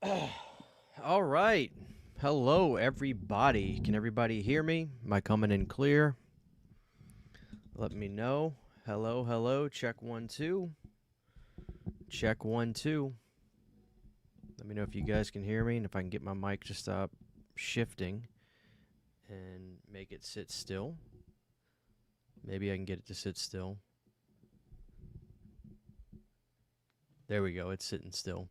All right. Hello, everybody. Can everybody hear me? Am I coming in clear? Let me know. Hello, hello. Check 1 2. Check 1 2. Let me know if you guys can hear me and if I can get my mic to stop shifting and make it sit still. Maybe I can get it to sit still. There we go. It's sitting still.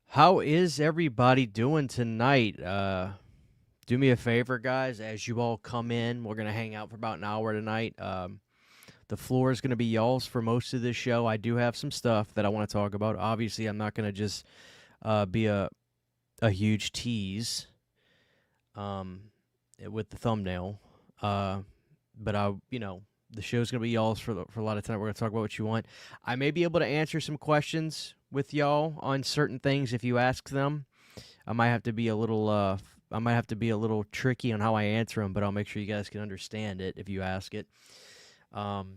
How is everybody doing tonight? Do me a favor, guys. As you all come in, we're going to hang out for about an hour tonight. The floor is going to be y'all's for most of this show. I do have some stuff that I want to talk about. Obviously, I'm not going to just be a huge tease with the thumbnail. But the show's going to be y'all's for a lot of time. We're going to talk about what you want. I may be able to answer some questions with y'all on certain things if you ask them. I might have to be a little tricky on how I answer them, but I'll make sure you guys can understand it if you ask it. But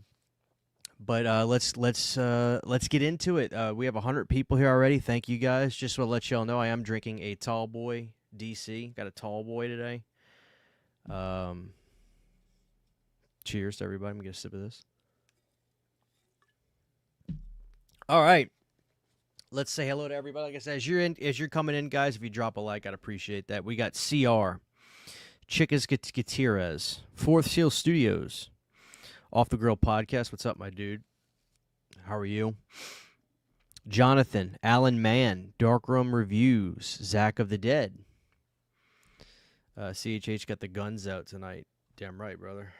let's get into it. We have 100 people here already. Thank you guys. Just to let y'all know, I am drinking a Tall Boy DC. Got a Tall Boy today. Cheers to everybody. I'm gonna get a sip of this. All right. Let's say hello to everybody. Like I said, as you're coming in, guys, if you drop a like, I'd appreciate that. We got CR, Chicas Gutierrez, Fourth Seal Studios, Off the Grill Podcast. What's up, my dude? How are you? Jonathan, Alan Mann, Darkroom Reviews, Zach of the Dead. CHH got the guns out tonight. Damn right, brother.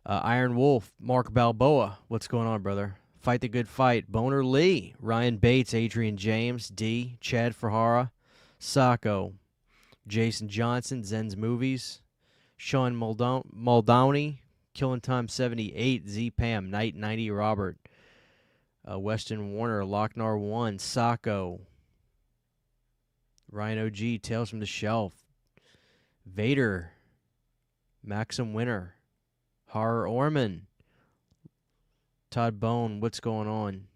Iron Wolf, Mark Balboa. What's going on, brother? Fight the Good Fight, Boner Lee, Ryan Bates, Adrian James, D, Chad Farhara, Sacco, Jason Johnson, Zen's Movies, Sean Muldowney, Killing Time 78, Z Pam, Night 90, Robert, Weston Warner, Lochnar 1, Sacco, Ryan OG, Tales from the Shelf, Vader, Maxim Winter, Horror Orman, Todd Bone, what's going on?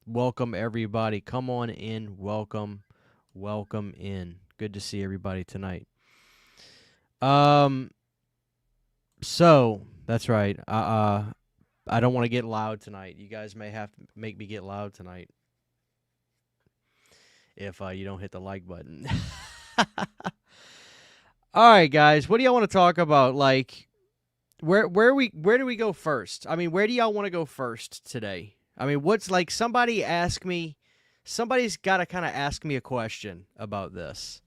Welcome, everybody. Come on in. Welcome in. Good to see everybody tonight. So that's right. I don't want to get loud tonight. You guys may have to make me get loud tonight if you don't hit the like button. All right, guys. What do y'all want to talk about? Like, Where do we go first? I mean, where do y'all want to go first today? I mean, somebody's got to kind of ask me a question about this.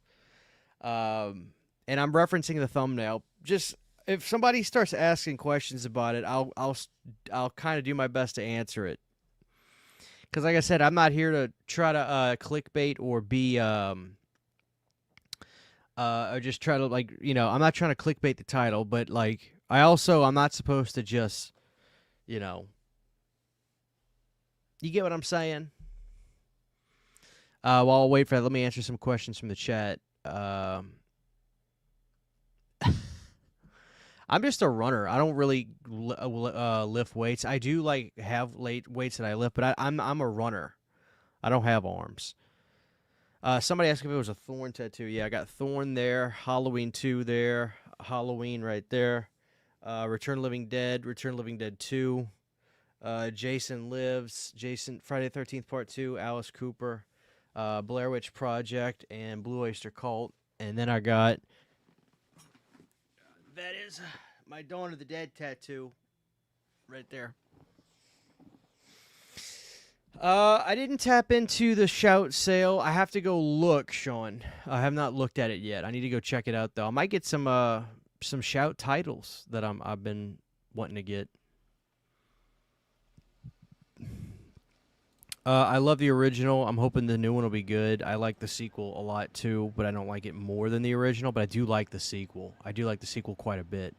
And I'm referencing the thumbnail. Just if somebody starts asking questions about it, I'll kind of do my best to answer it. Cuz like I said, I'm not here to try to clickbait or be or just try to I'm not trying to clickbait the title, but I'm not supposed to just, you get what I'm saying? While I'll wait for that, let me answer some questions from the chat. I'm just a runner. I don't really lift weights. I do have weights that I lift, but I'm a runner. I don't have arms. Somebody asked if it was a Thorn tattoo. Yeah, I got Thorn there, Halloween 2 there, Halloween right there. Return of Living Dead 2, Jason Lives, Friday the 13th Part 2, Alice Cooper, Blair Witch Project, and Blue Oyster Cult. And then I got, that is my Dawn of the Dead tattoo right there. I didn't tap into the Shout sale. I have to go look, Sean. I have not looked at it yet. I need to go check it out, though. I might get some Shout titles that I've been wanting to get. I love the original. I'm hoping the new one will be good. I like the sequel a lot too, but I don't like it more than the original. But I do like the sequel. I do like the sequel quite a bit.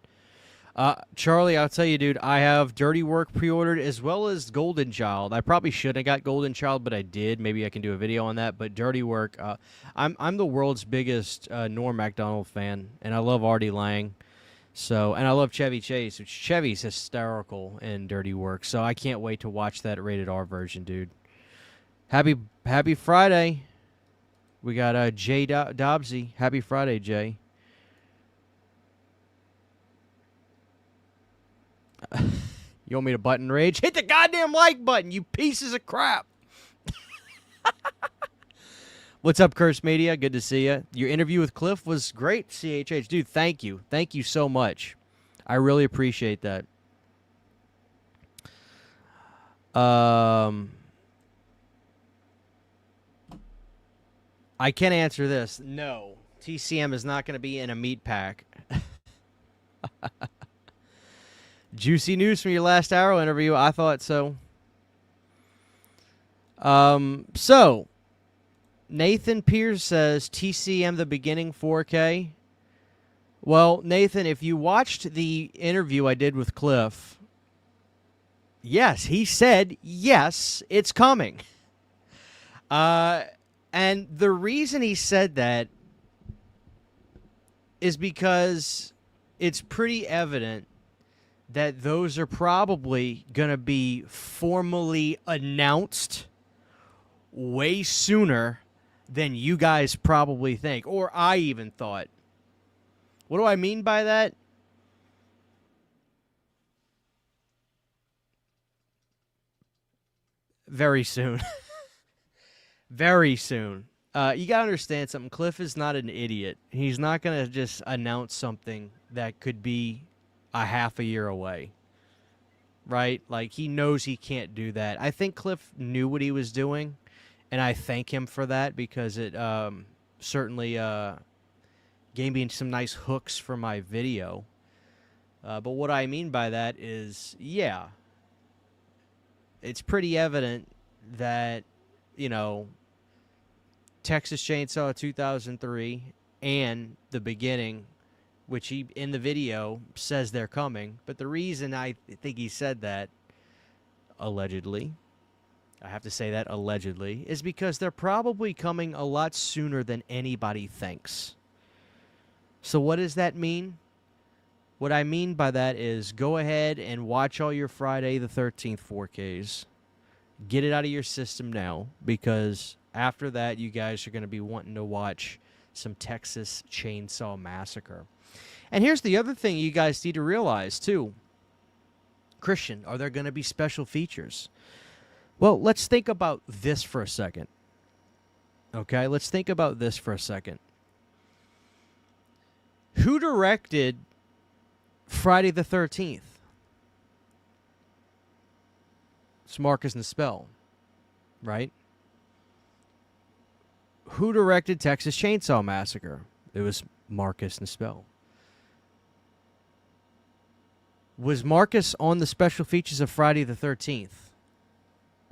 Charlie, I'll tell you, dude, I have Dirty Work pre-ordered as well as Golden Child. I probably shouldn't have got Golden Child, but I did. Maybe I can do a video on that. But Dirty Work, I'm the world's biggest Norm Macdonald fan, and I love Artie Lang. And I love Chevy Chase, which Chevy's hysterical in Dirty Work. So I can't wait to watch that rated R version, dude. Happy Friday. We got Jay Dobbsy. Happy Friday, Jay. You want me to button rage? Hit the goddamn like button, you pieces of crap. What's up, Curse Media? Good to see you. Your interview with Cliff was great, CHH. Dude, thank you. Thank you so much. I really appreciate that. I can answer this. No. TCM is not going to be in a meat pack. Juicy news from your last Arrow interview. I thought so. So, Nathan Pierce says TCM the beginning 4K. Well, Nathan, if you watched the interview I did with Cliff, yes, he said, yes, it's coming. And the reason he said that is because it's pretty evident that those are probably going to be formally announced way sooner than you guys probably think, or I even thought. What do I mean by that? Very soon. Very soon. You got to understand something. Cliff is not an idiot. He's not going to just announce something that could be a half a year away. Right? Like, he knows he can't do that. I think Cliff knew what he was doing, and I thank him for that because it certainly gave me some nice hooks for my video. But what I mean by that is, yeah, it's pretty evident that, you know, Texas Chainsaw 2003 and The Beginning, which he, in the video, says they're coming. But the reason I think he said that, allegedly, I have to say that allegedly, is because they're probably coming a lot sooner than anybody thinks. So what does that mean? What I mean by that is go ahead and watch all your Friday the 13th 4Ks. Get it out of your system now, because after that, you guys are going to be wanting to watch some Texas Chainsaw Massacre. And here's the other thing you guys need to realize, too. Christian, are there going to be special features? Well, let's think about this for a second. Okay, let's think about this for a second. Who directed Friday the 13th? It's Marcus Nispel, right? Who directed Texas Chainsaw Massacre? It was Marcus Nispel. Was Marcus on the special features of Friday the 13th?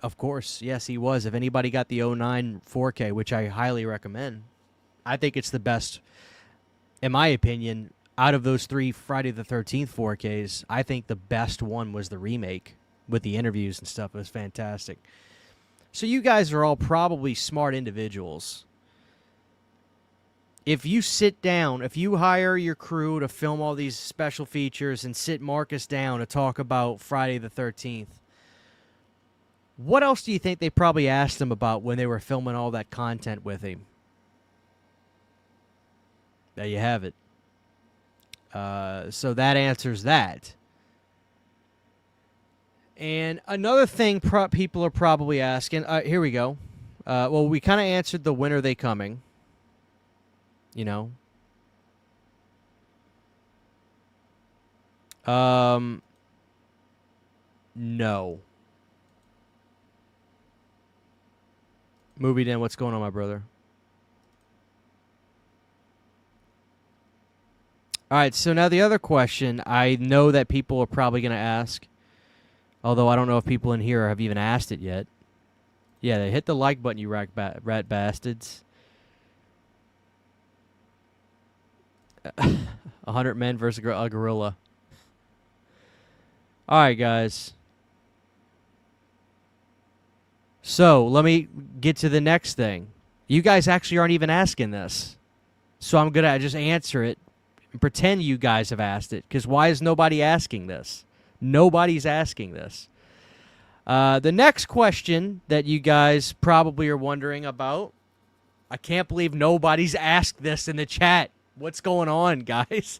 Of course, yes, he was. If anybody got the 09 4K, which I highly recommend, I think it's the best, in my opinion, out of those three Friday the 13th 4Ks, I think the best one was the remake with the interviews and stuff. It was fantastic. So you guys are all probably smart individuals. If you sit down, if you hire your crew to film all these special features and sit Marcus down to talk about Friday the 13th, what else do you think they probably asked him about when they were filming all that content with him? There you have it. So that answers that. And another thing people are probably asking, here we go. Well, we kind of answered the when are they coming, you know. No. Movie Den, what's going on, my brother? All right, so now the other question I know that people are probably going to ask, although I don't know if people in here have even asked it yet. Yeah, they hit the like button, you rat bastards. 100 men versus a gorilla. All right, guys. So let me get to the next thing. You guys actually aren't even asking this. So I'm going to just answer it and pretend you guys have asked it. Because why is nobody asking this? Nobody's asking this. The next question that you guys probably are wondering about, I can't believe nobody's asked this in the chat. What's going on, guys?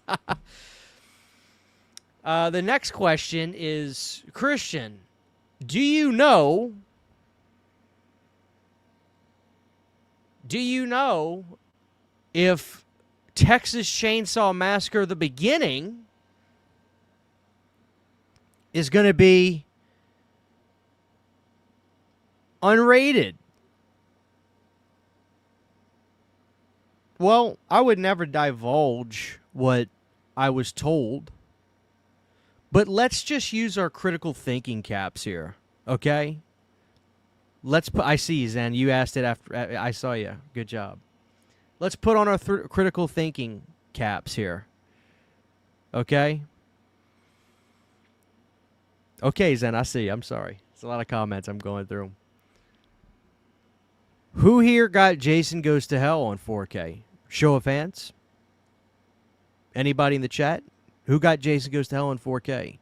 The next question is, Christian, do you know if Texas Chainsaw Massacre the beginning is going to be unrated? Well, I would never divulge what I was told, but let's just use our critical thinking caps here, okay? I see you, Zen. You asked it after I saw you. Good job. Let's put on our critical thinking caps here, okay? Okay, Zen, I see you. I'm sorry. It's a lot of comments I'm going through. Who here got Jason Goes to Hell on 4K? Show of hands. Anybody in the chat? Who got Jason Goes to Hell on 4K?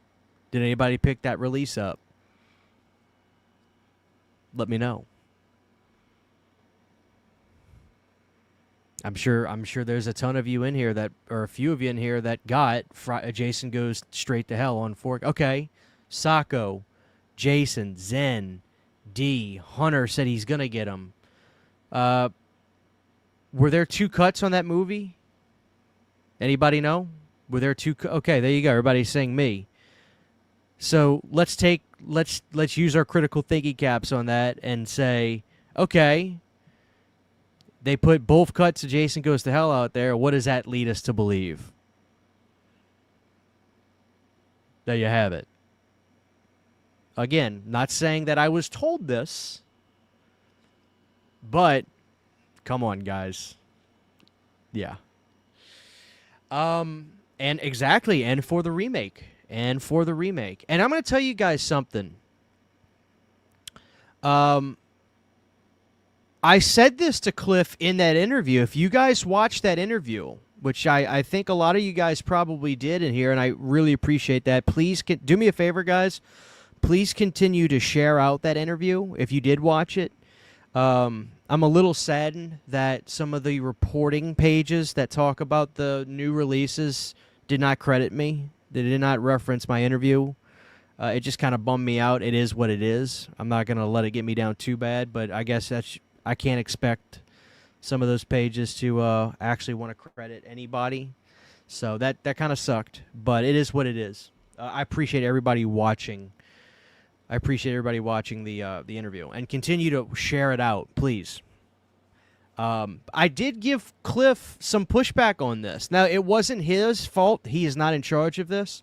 Did anybody pick that release up? Let me know. I'm sure there's a ton of you in here or a few of you in here that got Jason Goes Straight to Hell on 4K. Okay. Sako, Jason, Zen, D, Hunter said he's going to get him. Were there 2 cuts on that movie? Anybody know? Were there 2? Okay, there you go. Everybody's saying me. So let's use our critical thinking caps on that and say, okay, they put both cuts of Jason Goes to Hell out there. What does that lead us to believe? There you have it. Again, not saying that I was told this, but come on, guys. Yeah. And exactly, and for the remake. And I'm going to tell you guys something. I said this to Cliff in that interview. If you guys watched that interview, which I think a lot of you guys probably did in here, and I really appreciate that, please do me a favor, guys. Please continue to share out that interview if you did watch it. I'm a little saddened that some of the reporting pages that talk about the new releases did not credit me. They did not reference my interview. It just kind of bummed me out. It is what it is. I'm not going to let it get me down too bad, but I guess I can't expect some of those pages to actually want to credit anybody. So that kind of sucked, but it is what it is. I appreciate everybody watching. I appreciate everybody watching the interview, and continue to share it out, please. I did give Cliff some pushback on this. Now, it wasn't his fault. He is not in charge of this.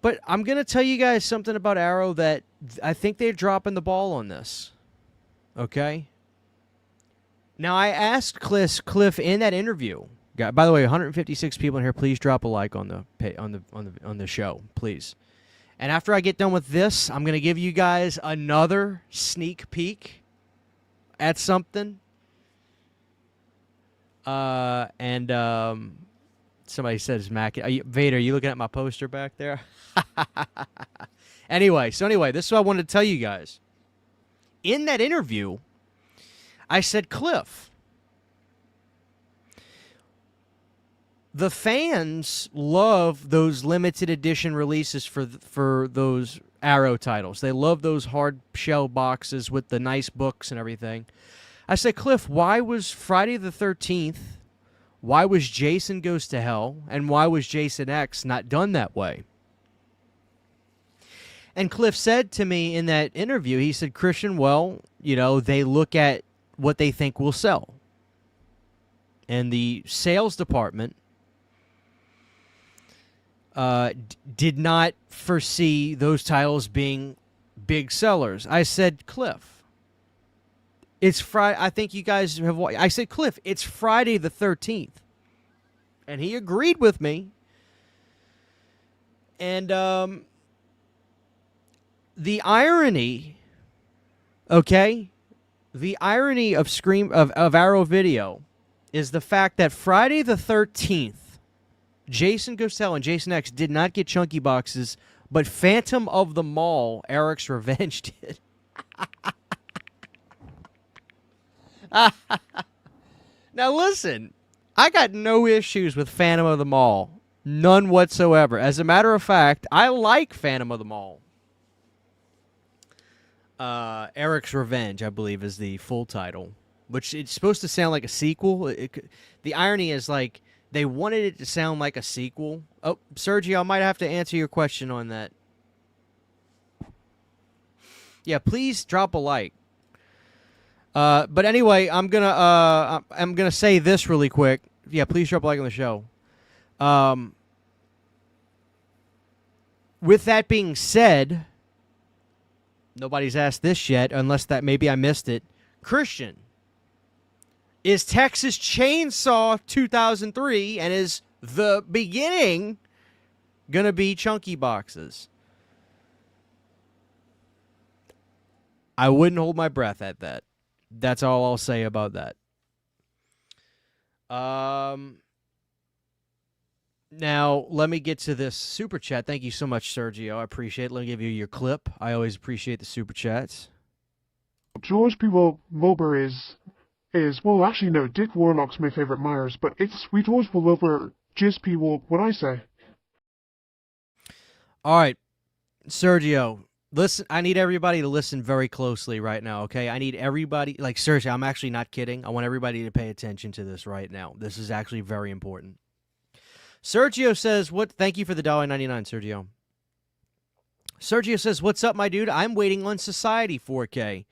But I'm going to tell you guys something about Arrow that I think they're dropping the ball on this. Okay? Now, I asked Cliff in that interview. By the way, 156 people in here, please drop a like on the show, please. And after I get done with this, I'm going to give you guys another sneak peek at something. Somebody says, Mac, Vader, are you looking at my poster back there? Anyway, this is what I wanted to tell you guys. In that interview, I said, Cliff, the fans love those limited edition releases for those Arrow titles. They love those hard shell boxes with the nice books and everything. I said, Cliff, why was Friday the 13th, why was Jason Goes to Hell, and why was Jason X not done that way? And Cliff said to me in that interview, he said, Christian, well, they look at what they think will sell. And the sales department did not foresee those titles being big sellers. I said, Cliff, it's Friday. I think you guys have. I said, Cliff, it's Friday the 13th, and he agreed with me. And the irony, okay, the irony of Arrow Video is the fact that Friday the 13th. Jason Goes to Hell and Jason X did not get chunky boxes but Phantom of the Mall, Eric's Revenge did. Now listen, I got no issues with Phantom of the Mall. None whatsoever. As a matter of fact, I like Phantom of the Mall. Eric's Revenge, I believe, is the full title, which it's supposed to sound like a sequel. The irony is, like, they wanted it to sound like a sequel. Oh, Sergio, I might have to answer your question on that. Yeah, please drop a like. But anyway, I'm gonna say this really quick. Yeah, please drop a like on the show. With that being said, nobody's asked this yet, unless that maybe I missed it. Christian, is Texas Chainsaw 2003 and is the beginning gonna be chunky boxes? I wouldn't hold my breath at that. That's all I'll say about that. Now, let me get to this super chat. Thank you so much, Sergio. I appreciate it. Let me give you your clip. I always appreciate the super chats. George P. Wilbur is well, actually no, Dick Warlock's my favorite Myers, but it's we George Wilbur, Jizz P. Wolf, what I say. All right, Sergio, listen. I need everybody to listen very closely right now, okay? I need everybody, like, seriously, I'm actually not kidding. I want everybody to pay attention to this right now. This is actually very important. Sergio says, thank you for the $1.99, Sergio. Sergio says, what's up, my dude? I'm waiting on Society 4K.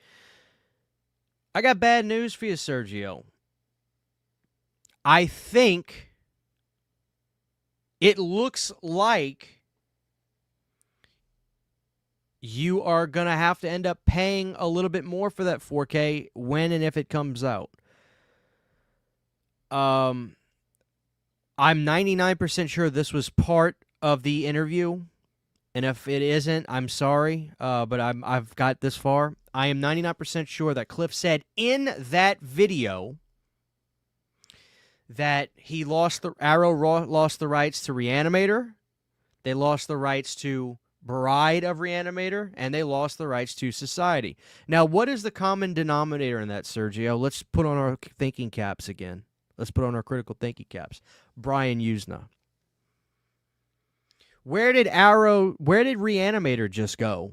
I got bad news for you, Sergio. I think it looks like you are going to have to end up paying a little bit more for that 4K when and if it comes out. I'm 99% sure this was part of the interview, and if it isn't, I'm sorry, but I've got this far. I am 99% sure that Cliff said in that video that Arrow lost the rights to Reanimator, they lost the rights to Bride of Reanimator, and they lost the rights to Society. Now, what is the common denominator in that, Sergio? Let's put on our thinking caps again. Let's put on our critical thinking caps. Brian Usna. Where did Reanimator just go?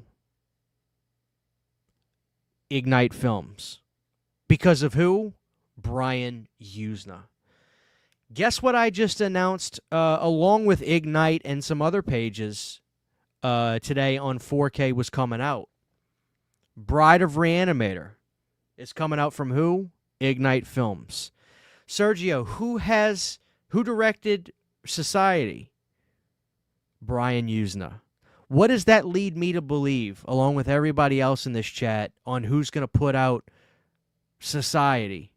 Ignite Films. Because of who? Brian Usna. Guess what I just announced along with Ignite and some other pages today on 4K was coming out. Bride of Reanimator is coming out from who? Ignite Films. Sergio, who directed Society? Brian Usna. What does that lead me to believe, along with everybody else in this chat, on who's going to put out Society?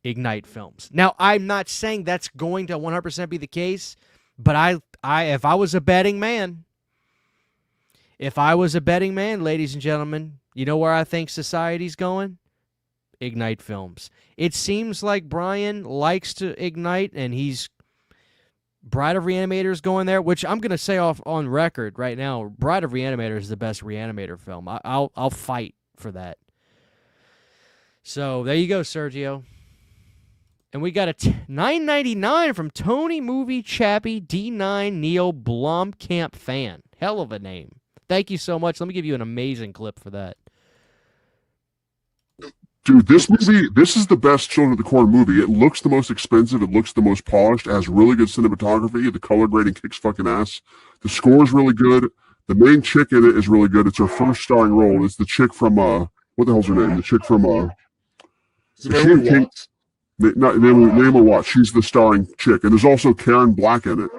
Ignite Films. Now, I'm not saying that's going to 100% be the case, but if I was a betting man, ladies and gentlemen, you know where I think Society's going? Ignite Films. It seems like Brian likes to Ignite, and Bride of Reanimator is going there, which I'm going to say off on record right now. Bride of Reanimator is the best Reanimator film. I'll fight for that. So there you go, Sergio. And we got a $9.99 from Tony Movie Chappie D9 Neo Blomkamp fan. Hell of a name. Thank you so much. Let me give you an amazing clip for that. Dude, this is the best Children of the Corn movie. It looks the most expensive. It looks the most polished. It has really good cinematography. The color grading kicks fucking ass. The score is really good. The main chick in it is really good. It's her first starring role. It's the chick from, what the hell's her name? The chick from, Naomi Watts. She's the starring chick. And there's also Karen Black in it.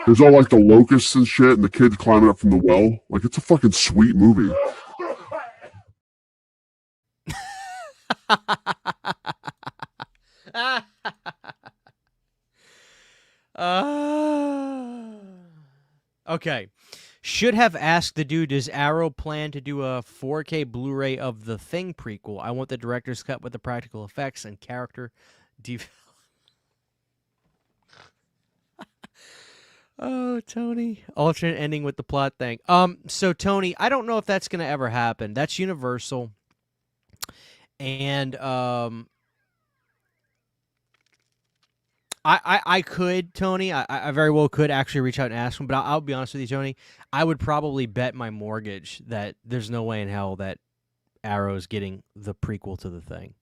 There's all, like, the locusts and shit, and the kids climbing up from the well. Like, it's a fucking sweet movie. Okay. Should have asked the dude, does Arrow plan to do a 4K Blu-ray of the Thing prequel? I want the director's cut with the practical effects and character development. Oh, Tony. Alternate ending with the plot thing. So Tony, I don't know if that's gonna ever happen. That's Universal. And I could, Tony. I very well could actually reach out and ask him, but I'll be honest with you, Tony. I would probably bet my mortgage that there's no way in hell that Arrow's getting the prequel to the thing.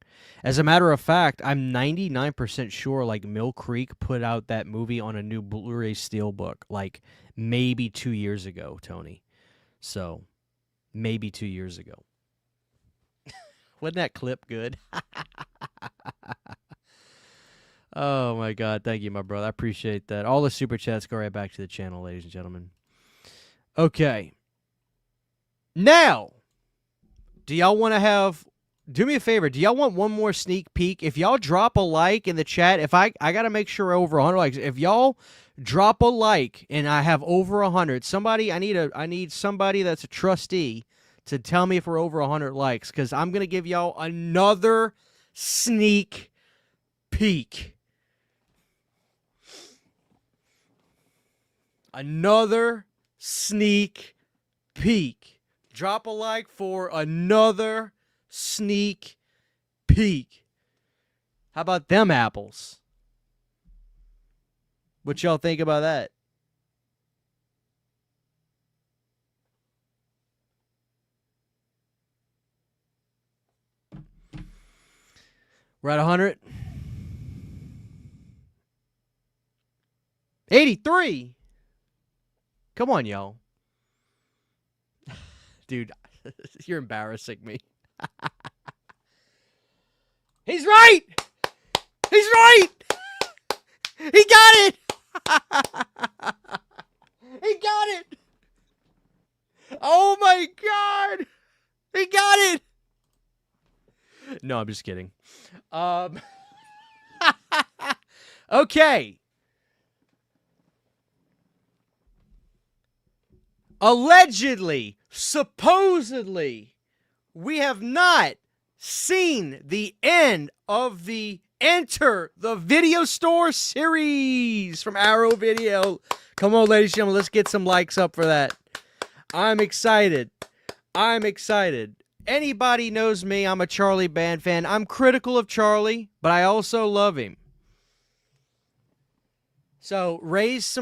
As a matter of fact, I'm 99% sure like Mill Creek put out that movie on a new Blu-ray Steelbook like maybe 2 years ago, Tony. So, maybe 2 years ago. Wasn't that clip good? Oh my God. Thank you, my brother. I appreciate that. All the super chats go right back to the channel, ladies and gentlemen. Okay. Now, do y'all want to have... Do me a favor. Do y'all want one more sneak peek? If y'all drop a like in the chat, if I got to make sure over 100 likes. If y'all drop a like and I have over 100, somebody, I need somebody that's a trustee to tell me if we're over 100 likes, because I'm going to give y'all another sneak peek. Another sneak peek. Drop a like for another sneak peek. How about them apples? What y'all think about that? We're at 100. 83. Come on, y'all. Dude, you're embarrassing me. He's right! He's right! He got it! He got it! Oh my God! He got it! No, I'm just kidding. Okay. Allegedly, supposedly, we have not seen the end of the Enter the Video Store series from Arrow Video. Come on, ladies and gentlemen, let's get some likes up for that. I'm excited. I'm excited. Anybody knows me, I'm a Charlie Band fan. I'm critical of Charlie, but I also love him. So raise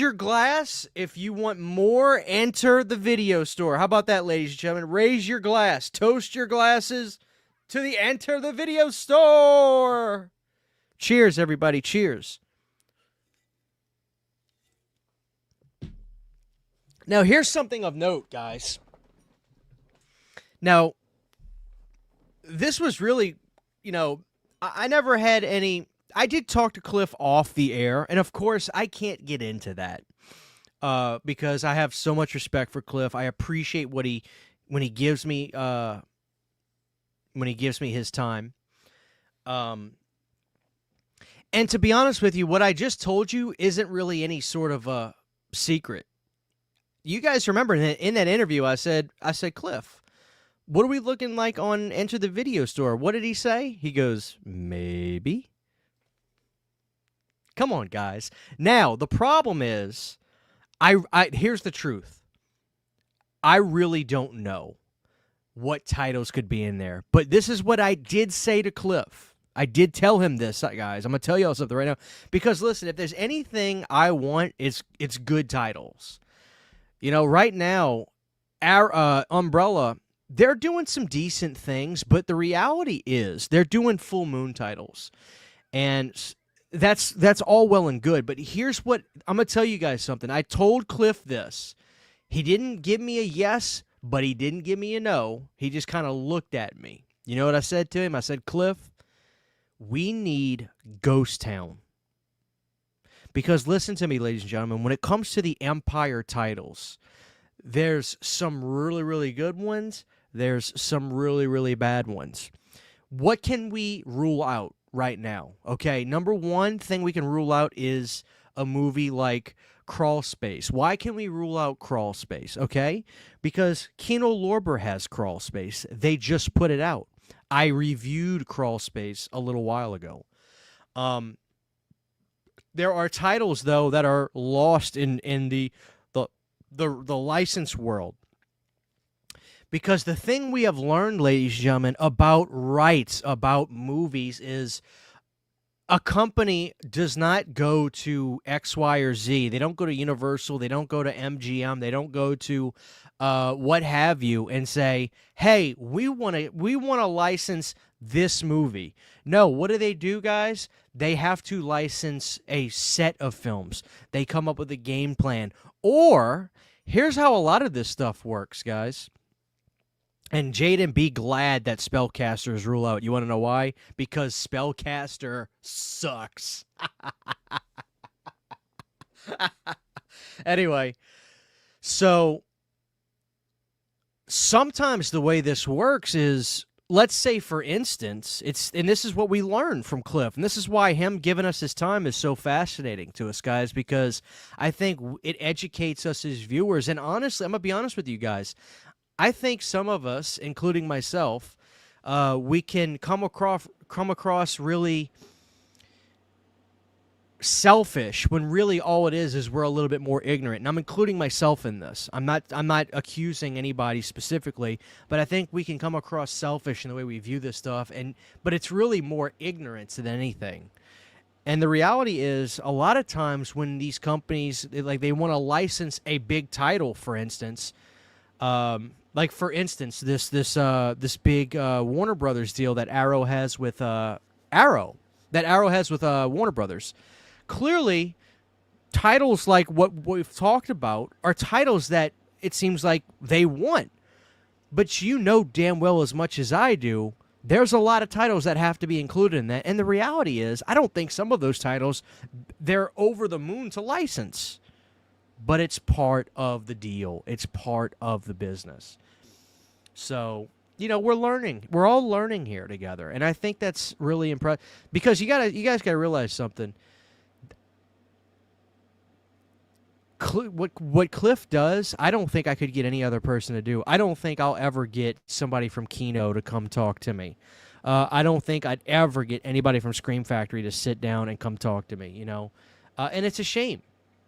your glass if you want more. Enter the Video Store. How about that, ladies and gentlemen? Raise your glass. Toast your glasses to the Enter the Video Store. Cheers, everybody. Cheers. Now, here's something of note, guys. Now, this was really, I never had any... I did talk to Cliff off the air, and of course, I can't get into that because I have so much respect for Cliff. I appreciate when he gives me his time. And to be honest with you, what I just told you isn't really any sort of a secret. You guys remember in that interview, I said, Cliff, what are we looking like on Enter the Video Store? What did he say? He goes, maybe. Come on, guys. Now, the problem is, here's the truth. I really don't know what titles could be in there. But this is what I did say to Cliff. I did tell him this, guys. I'm going to tell y'all something right now. Because, listen, if there's anything I want, it's good titles. Right now, our Umbrella, they're doing some decent things, but the reality is they're doing full moon titles. And that's all well and good, but here's what I'm going to tell you guys something. I told Cliff this. He didn't give me a yes, but he didn't give me a no. He just kind of looked at me. You know what I said to him? I said, Cliff, we need Ghost Town. Because listen to me, ladies and gentlemen, when it comes to the Empire titles, there's some really, really good ones. There's some really, really bad ones. What can we rule out right now? Okay, number one thing we can rule out is a movie like Crawl Space. Why can we rule out Crawl Space? Okay, because Kino Lorber has Crawl Space. They just put it out. I reviewed Crawl Space a little while ago. There are titles though that are lost in the the license world. Because the thing we have learned, ladies and gentlemen, about rights, about movies is a company does not go to X, Y, or Z. They don't go to Universal. They don't go to MGM. They don't go to what have you and say, "Hey, we want to license this movie." No, what do they do, guys? They have to license a set of films. They come up with a game plan. Or here's how a lot of this stuff works, guys. And Jaden, be glad that spellcasters rule out. You want to know why? Because spellcaster sucks. Anyway, so sometimes the way this works is, let's say for instance, and this is what we learned from Cliff, and this is why him giving us his time is so fascinating to us, guys, because I think it educates us as viewers. And honestly, I'm gonna be honest with you guys. I think some of us, including myself, we can come across really selfish when really all it is we're a little bit more ignorant. And I'm including myself in this. I'm not accusing anybody specifically, but I think we can come across selfish in the way we view this stuff. But it's really more ignorance than anything. And the reality is, a lot of times when these companies they want to license a big title, for instance. Like for instance, this big Warner Brothers deal that Arrow has with Warner Brothers. Clearly, titles like what we've talked about are titles that it seems like they want. But you know damn well as much as I do, there's a lot of titles that have to be included in that. And the reality is, I don't think some of those titles, they're over the moon to license. But it's part of the deal. It's part of the business. So, we're learning. We're all learning here together. And I think that's really impressive. Because you guys got to realize something. What Cliff does, I don't think I could get any other person to do. I don't think I'll ever get somebody from Kino to come talk to me. I don't think I'd ever get anybody from Scream Factory to sit down and come talk to me, And it's a shame.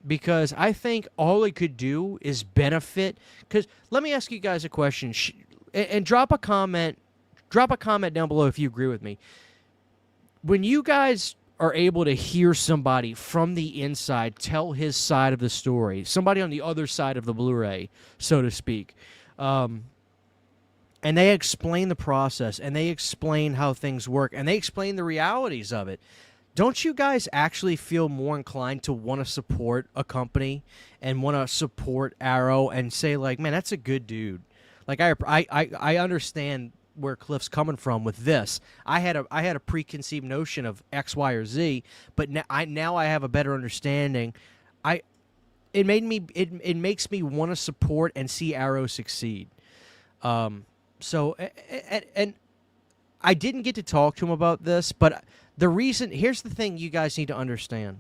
Because I think all it could do is benefit. Because let me ask you guys a question, and drop a comment down below if you agree with me. When you guys are able to hear somebody from the inside tell his side of the story, somebody on the other side of the Blu-ray, so to speak, and they explain the process, and they explain how things work, and they explain the realities of it. Don't you guys actually feel more inclined to want to support a company and want to support Arrow and say, like, man, that's a good dude? Like, I understand where Cliff's coming from with this. I had a preconceived notion of X, Y, or Z, but now I have a better understanding. It makes me want to support and see Arrow succeed. So I didn't get to talk to him about this, but here's the thing you guys need to understand.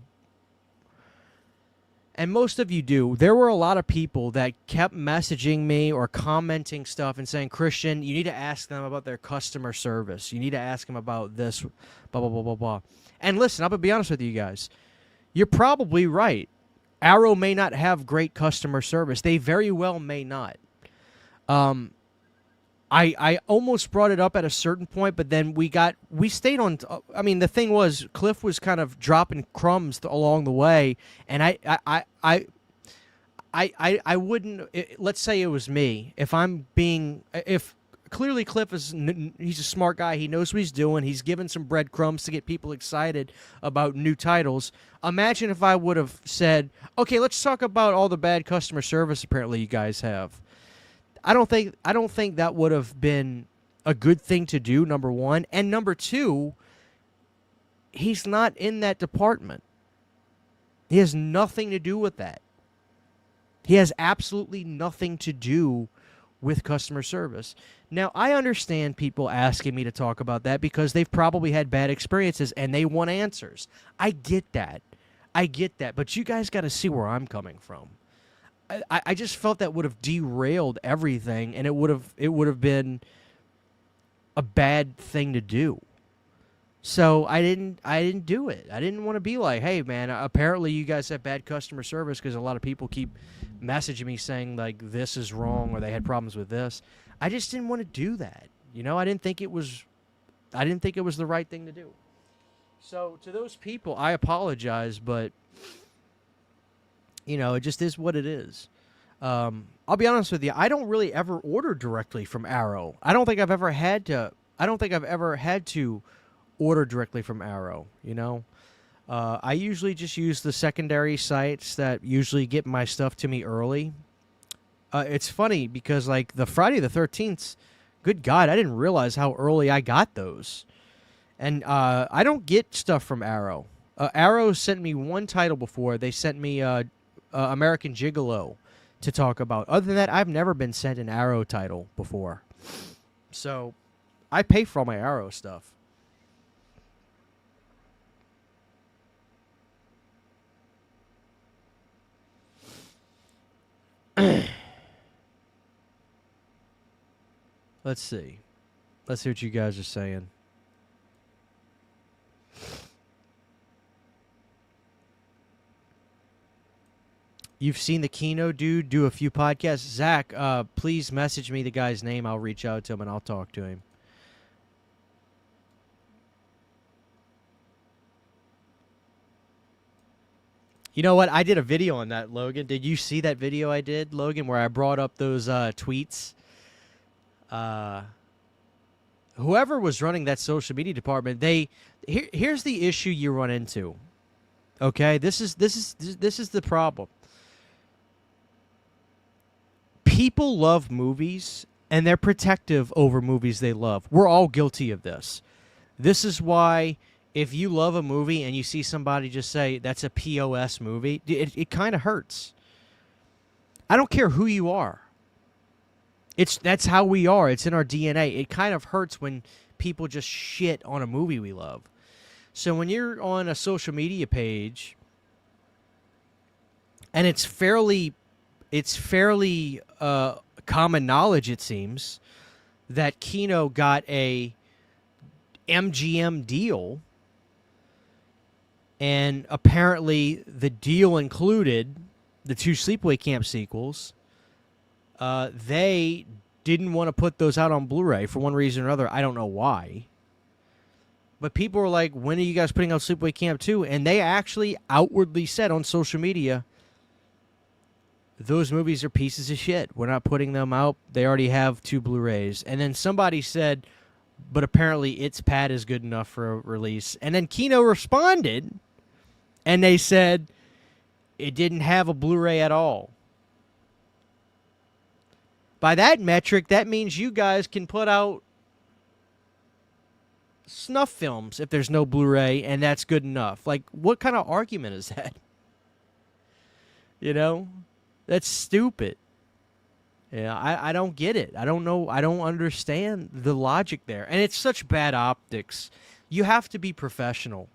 And most of you do. There were a lot of people that kept messaging me or commenting stuff and saying, Christian, you need to ask them about their customer service. You need to ask them about this, blah, blah, blah, blah, blah. And listen, I'm going to be honest with you guys. You're probably right. Arrow may not have great customer service. They very well may not. I almost brought it up at a certain point, but then we stayed on. I mean, the thing was, Cliff was kind of dropping crumbs along the way, and I wouldn't. Let's say it was me. If clearly Cliff he's a smart guy. He knows what he's doing. He's given some breadcrumbs to get people excited about new titles. Imagine if I would have said, okay, let's talk about all the bad customer service apparently you guys have. I don't think that would have been a good thing to do, number one. And number two, he's not in that department. He has nothing to do with that. He has absolutely nothing to do with customer service. Now, I understand people asking me to talk about that because they've probably had bad experiences and they want answers. I get that. But you guys got to see where I'm coming from. I just felt that would have derailed everything, and it would have been a bad thing to do. So I didn't do it. I didn't want to be like, hey man, apparently you guys have bad customer service because a lot of people keep messaging me saying like this is wrong or they had problems with this. I just didn't want to do that. You know, I didn't think it was the right thing to do. So to those people, I apologize, but you know, it just is what it is. I'll be honest with you. I don't really ever order directly from Arrow. I don't think I've ever had to. I don't think I've ever had to order directly from Arrow. You know, I usually just use the secondary sites that usually get my stuff to me early. It's funny because like the Friday the 13th, good God, I didn't realize how early I got those. And I don't get stuff from Arrow. Arrow sent me one title before. They sent me American Gigolo to talk about. Other than that, I've never been sent an Arrow title before. So I pay for all my Arrow stuff. Let's see. Let's see what you guys are saying. You've seen the Kino dude do a few podcasts. Zach, please message me the guy's name. I'll reach out to him and I'll talk to him. You know what? I did a video on that, Logan. Did you see that video I did, Logan, where I brought up those tweets? Whoever was running that social media department, here's the issue you run into. Okay, this is the problem. People love movies, and they're protective over movies they love. We're all guilty of this. This is why if you love a movie and you see somebody just say, that's a POS movie, it kind of hurts. I don't care who you are. That's how we are. It's in our DNA. It kind of hurts when people just shit on a movie we love. So when you're on a social media page, and it's fairly common knowledge, it seems, that Kino got a MGM deal, and apparently the deal included the 2 Sleepaway Camp sequels. They didn't want to put those out on Blu-ray for one reason or another. I don't know why. But people were like, when are you guys putting out Sleepaway Camp 2? And they actually outwardly said on social media, those movies are pieces of shit. We're not putting them out. They already have 2 Blu-rays. And then somebody said, but apparently its pad is good enough for a release. And then Kino responded, and they said it didn't have a Blu-ray at all. By that metric, that means you guys can put out snuff films if there's no Blu-ray, and that's good enough. Like, what kind of argument is that? You know? That's stupid. Yeah, I don't get it. I don't know. I don't understand the logic there. And it's such bad optics. You have to be professional.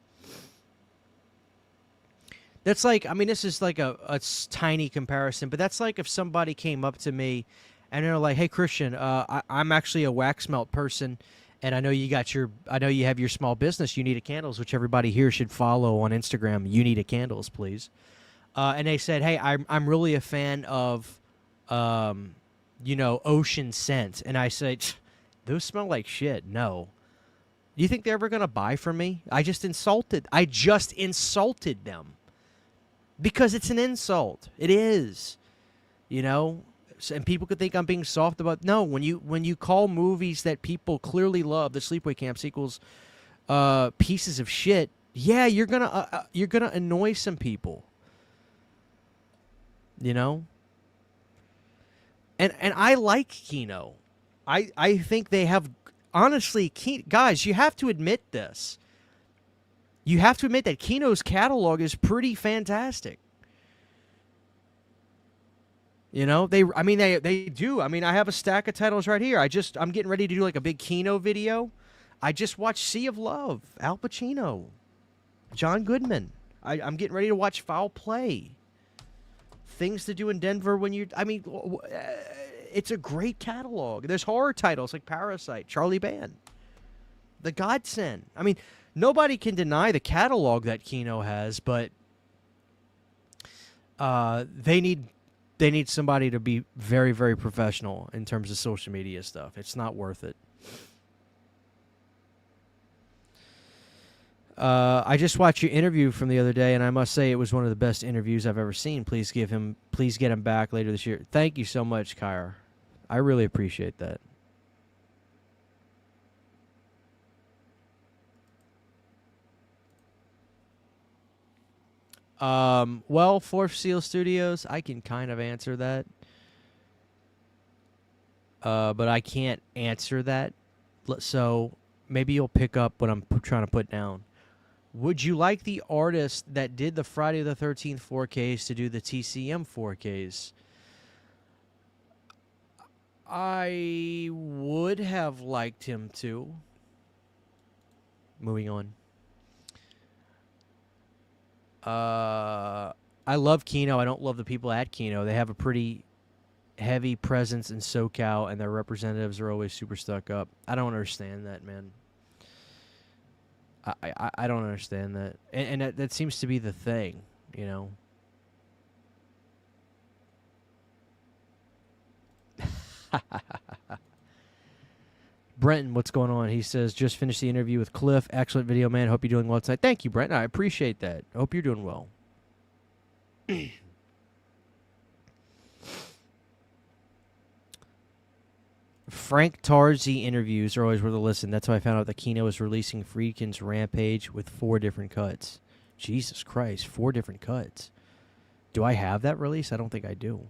That's like, I mean, this is like a tiny comparison, but that's like if somebody came up to me and they're like, hey, Christian, I'm actually a wax melt person, and I know you have your small business, You Need a Candles, which everybody here should follow on Instagram, You Need a Candles, please. And they said, hey, I'm really a fan of, ocean scent. And I said, those smell like shit. No. Do you think they're ever going to buy from me? I just insulted them. Because it's an insult. It is. You know? And people could think I'm being soft about. No, when you call movies that people clearly love, the Sleepaway Camp sequels, pieces of shit, yeah, you're gonna annoy some people. You know? And I like Kino. I think they have, honestly, guys, you have to admit this. You have to admit that Kino's catalog is pretty fantastic. You know, they do. I mean, I have a stack of titles right here. I'm getting ready to do like a big Kino video. I just watched Sea of Love, Al Pacino, John Goodman. I'm getting ready to watch Foul Play. Things to Do in Denver it's a great catalog. There's horror titles like Parasite, Charlie Band, The Godsend. I mean, nobody can deny the catalog that Kino has, but they need somebody to be very, very professional in terms of social media stuff. It's not worth it. I just watched your interview from the other day, and I must say it was one of the best interviews I've ever seen. Please get him back later this year. Thank you so much, Kyra. I really appreciate that. Well, Fourth Seal Studios, I can kind of answer that. But I can't answer that. So maybe you'll pick up what I'm trying to put down. Would you like the artist that did the Friday the 13th 4Ks to do the TCM 4Ks? I would have liked him to. Moving on. I love Kino. I don't love the people at Kino. They have a pretty heavy presence in SoCal, and their representatives are always super stuck up. I don't understand that, man. I don't understand that. And that seems to be the thing, you know. Brenton, what's going on? He says, just finished the interview with Cliff. Excellent video, man. Hope you're doing well tonight. Thank you, Brenton. I appreciate that. Hope you're doing well. Frank Tarzi interviews are always worth a listen. That's how I found out that Kino is releasing Friedkin's Rampage with 4 different cuts. Jesus Christ, 4 different cuts. Do I have that release? I don't think I do.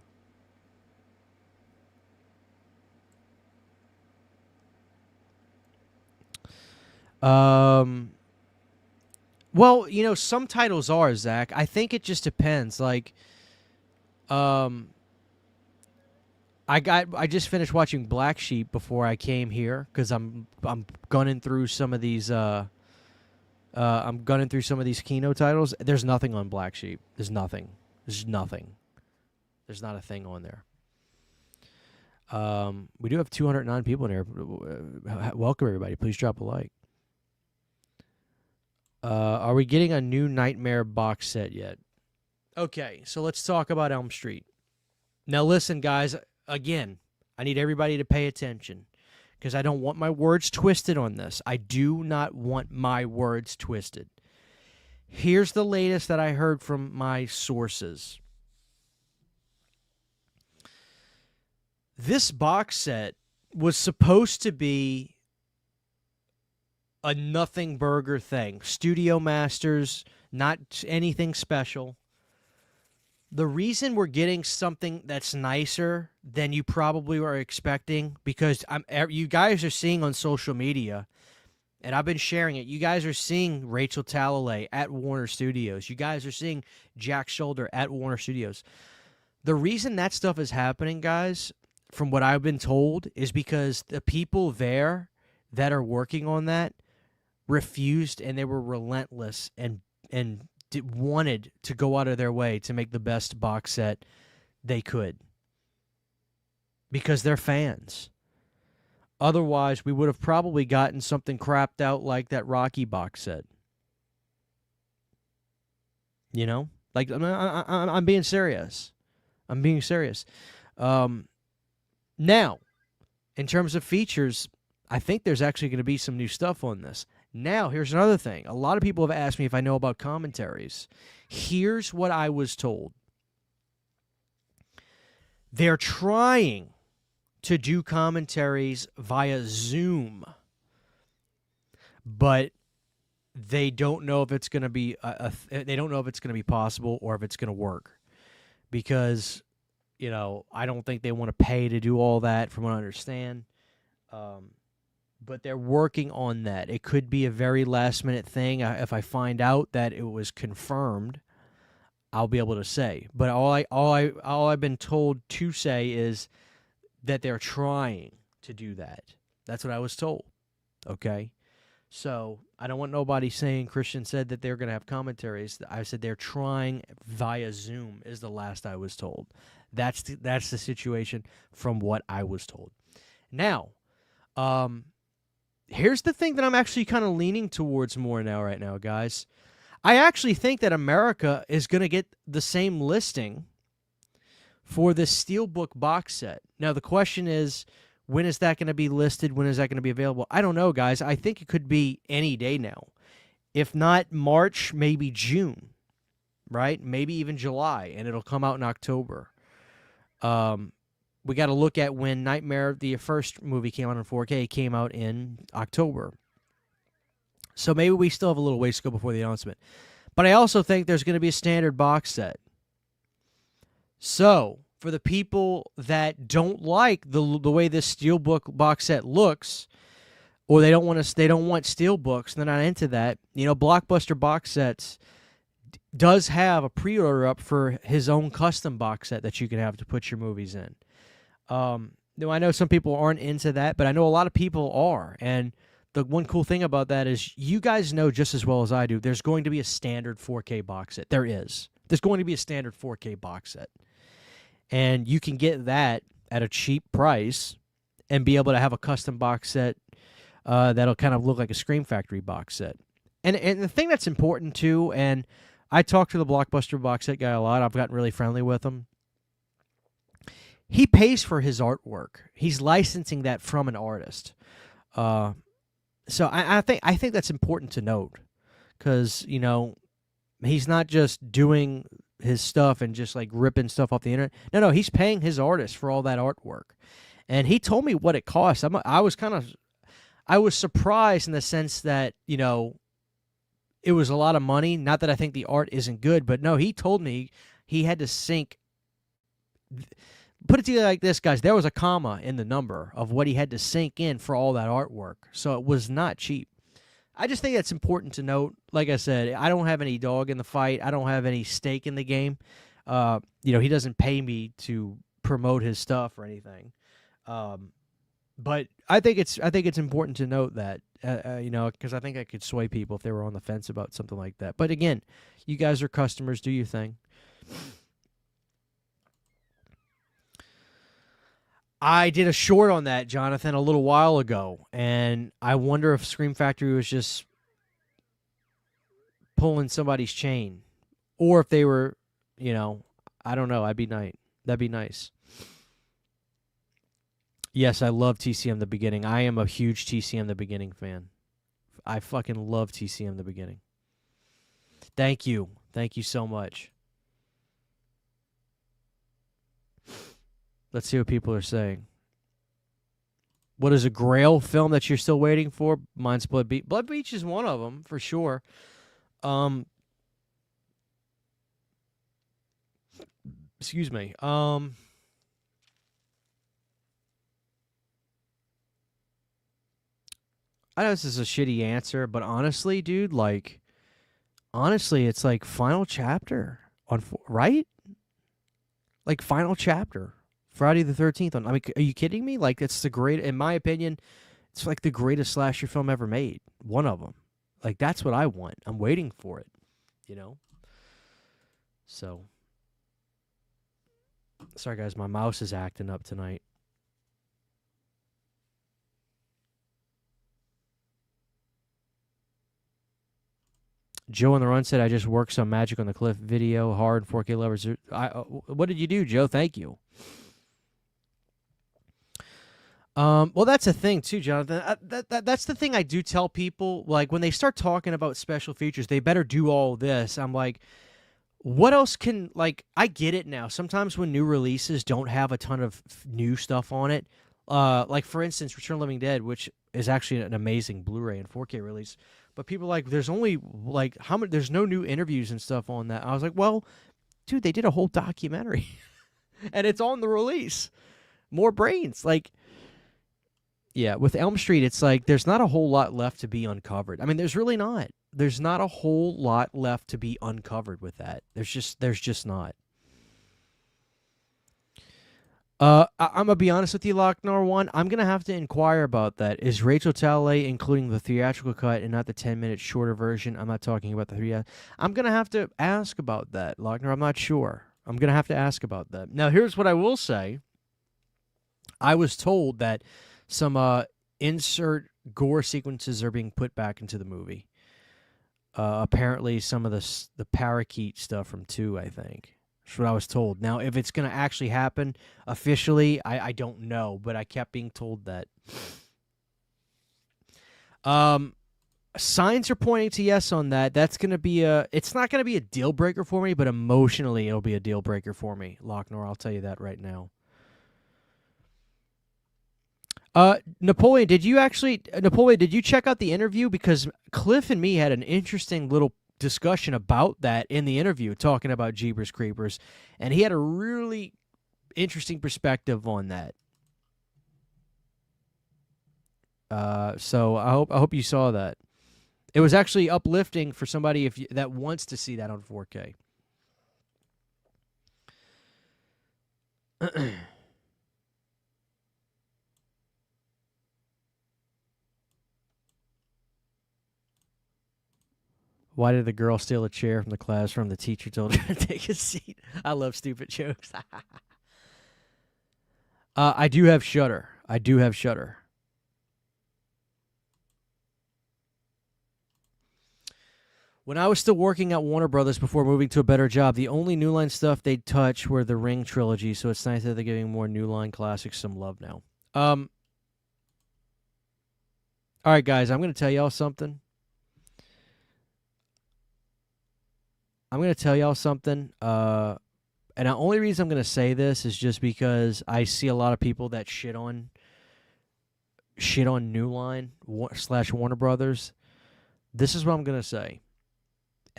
Well, you know, some titles are, Zach. I think it just depends. Like, I just finished watching Black Sheep before I came here because I'm gunning through some of these Kino titles. There's nothing on Black Sheep. There's nothing. There's nothing. There's not a thing on there. We do have 209 people in here. Welcome everybody. Please drop a like. Are we getting a new Nightmare box set yet? Okay, so let's talk about Elm Street. Now listen, guys. Again, I need everybody to pay attention because I don't want my words twisted on this. I do not want my words twisted. Here's the latest that I heard from my sources. This box set was supposed to be a nothing burger thing. Studio Masters, not anything special. The reason we're getting something that's nicer than you probably were expecting, because you guys are seeing on social media, and I've been sharing it, you guys are seeing Rachel Talalay at Warner Studios. You guys are seeing Jack Shoulder at Warner Studios. The reason that stuff is happening, guys, from what I've been told, is because the people there that are working on that refused, and they were relentless and wanted to go out of their way to make the best box set they could because they're fans. Otherwise, we would have probably gotten something crapped out like that Rocky box set. You know? Like, I'm being serious. I'm being serious. Now, in terms of features, I think there's actually going to be some new stuff on this. Now, here's another thing. A lot of people have asked me if I know about commentaries. Here's what I was told. They're trying to do commentaries via Zoom, but they don't know if it's going to be they don't know if it's going to be possible or if it's going to work, because you know, I don't think they want to pay to do all that, from what I understand. But they're working on that. It could be a very last-minute thing. If I find out that it was confirmed, I'll be able to say. But all I've been told to say is that they're trying to do that. That's what I was told. Okay? So I don't want nobody saying Christian said that they're going to have commentaries. I said they're trying via Zoom is the last I was told. That's the situation from what I was told. Now, here's the thing that I'm actually kind of leaning towards more now, right now, guys. I actually think that America is going to get the same listing for this Steelbook box set. Now, the question is, when is that going to be listed? When is that going to be available? I don't know, guys. I think it could be any day now. If not March, maybe June, right? Maybe even July, and it'll come out in October. We got to look at when Nightmare, the first movie, came out in 4K. It came out in October. So maybe we still have a little ways to go before the announcement. But I also think there's going to be a standard box set. So for the people that don't like the way this Steelbook box set looks, or they don't want Steelbooks, they're not into that. Blockbuster Box Sets does have a pre-order up for his own custom box set that you can have to put your movies in. I know some people aren't into that, but I know a lot of people are. And the one cool thing about that is you guys know just as well as I do, there's going to be a standard 4K box set. There is. There's going to be a standard 4K box set. And you can get that at a cheap price and be able to have a custom box set that'll kind of look like a Scream Factory box set. And the thing that's important, too, and I talk to the Blockbuster box set guy a lot. I've gotten really friendly with him. He pays for his artwork. He's licensing that from an artist. So I think that's important to note because, he's not just doing his stuff and just like ripping stuff off the internet. No, he's paying his artist for all that artwork. And he told me what it cost. I was surprised in the sense that, it was a lot of money. Not that I think the art isn't good, but no, he told me he had to sink. Put it to you like this, guys. There was a comma in the number of what he had to sink in for all that artwork. So it was not cheap. I just think that's important to note. Like I said, I don't have any dog in the fight. I don't have any stake in the game. He doesn't pay me to promote his stuff or anything. But I think it's important to note that, because I think I could sway people if they were on the fence about something like that. But again, you guys are customers. Do your thing. I did a short on that, Jonathan, a little while ago, and I wonder if Scream Factory was just pulling somebody's chain, or if they were, I don't know. That'd be nice. Yes, I love TCM The Beginning. I am a huge TCM The Beginning fan. I fucking love TCM The Beginning. Thank you so much. Let's see what people are saying. What is a Grail film that you're still waiting for? Mine's Blood Beach. Blood Beach is one of them, for sure. Excuse me. I know this is a shitty answer, but honestly, dude, it's like Final Chapter right? Like Final Chapter. Friday the 13th. Are you kidding me? Like, it's in my opinion, it's like the greatest slasher film ever made. One of them. Like, that's what I want. I'm waiting for it, So, sorry guys, my mouse is acting up tonight. Joe on the Run said, I just worked some Magic on the Cliff video, hard 4K levers. What did you do, Joe? Thank you. Well, that's the thing too, Jonathan. That's the thing I do tell people. Like when they start talking about special features, they better do all this. I'm like, what else can I get it now. Sometimes when new releases don't have a ton of new stuff on it, like for instance, Return of the Living Dead, which is actually an amazing Blu-ray and 4K release, but people are like, there's only how many? There's no new interviews and stuff on that. I was like, well, dude, they did a whole documentary, and it's on the release. More brains, Yeah, with Elm Street, it's like there's not a whole lot left to be uncovered. I mean, there's really not. There's not a whole lot left to be uncovered with that. There's just not. I'm gonna be honest with you, Lochnar One. I'm gonna have to inquire about that. Is Rachel Talalay including the theatrical cut and not the 10-minute shorter version? I'm not talking about the 3 hours. I'm gonna have to ask about that, Lochnar. I'm not sure. I'm gonna have to ask about that. Now, here's what I will say. I was told that some insert gore sequences are being put back into the movie. Apparently, some of the parakeet stuff from 2, I think. That's what I was told. Now, if it's going to actually happen officially, I don't know, but I kept being told that. Signs are pointing to yes on that. That's going to be it's not going to be a deal breaker for me, but emotionally it'll be a deal breaker for me, Lochner. I'll tell you that right now. Napoleon, did you check out the interview? Because Cliff and me had an interesting little discussion about that in the interview, talking about Jeepers Creepers, and he had a really interesting perspective on that. So I hope you saw that. It was actually uplifting for somebody that wants to see that on 4K. Why did the girl steal a chair from the classroom? The teacher told her to take a seat. I love stupid jokes. I do have Shudder. When I was still working at Warner Brothers before moving to a better job, the only New Line stuff they'd touch were the Ring trilogy, so it's nice that they're giving more New Line classics some love now. All right, guys, I'm going to tell y'all something. And the only reason I'm going to say this is just because I see a lot of people that shit on New Line / Warner Brothers. This is what I'm going to say.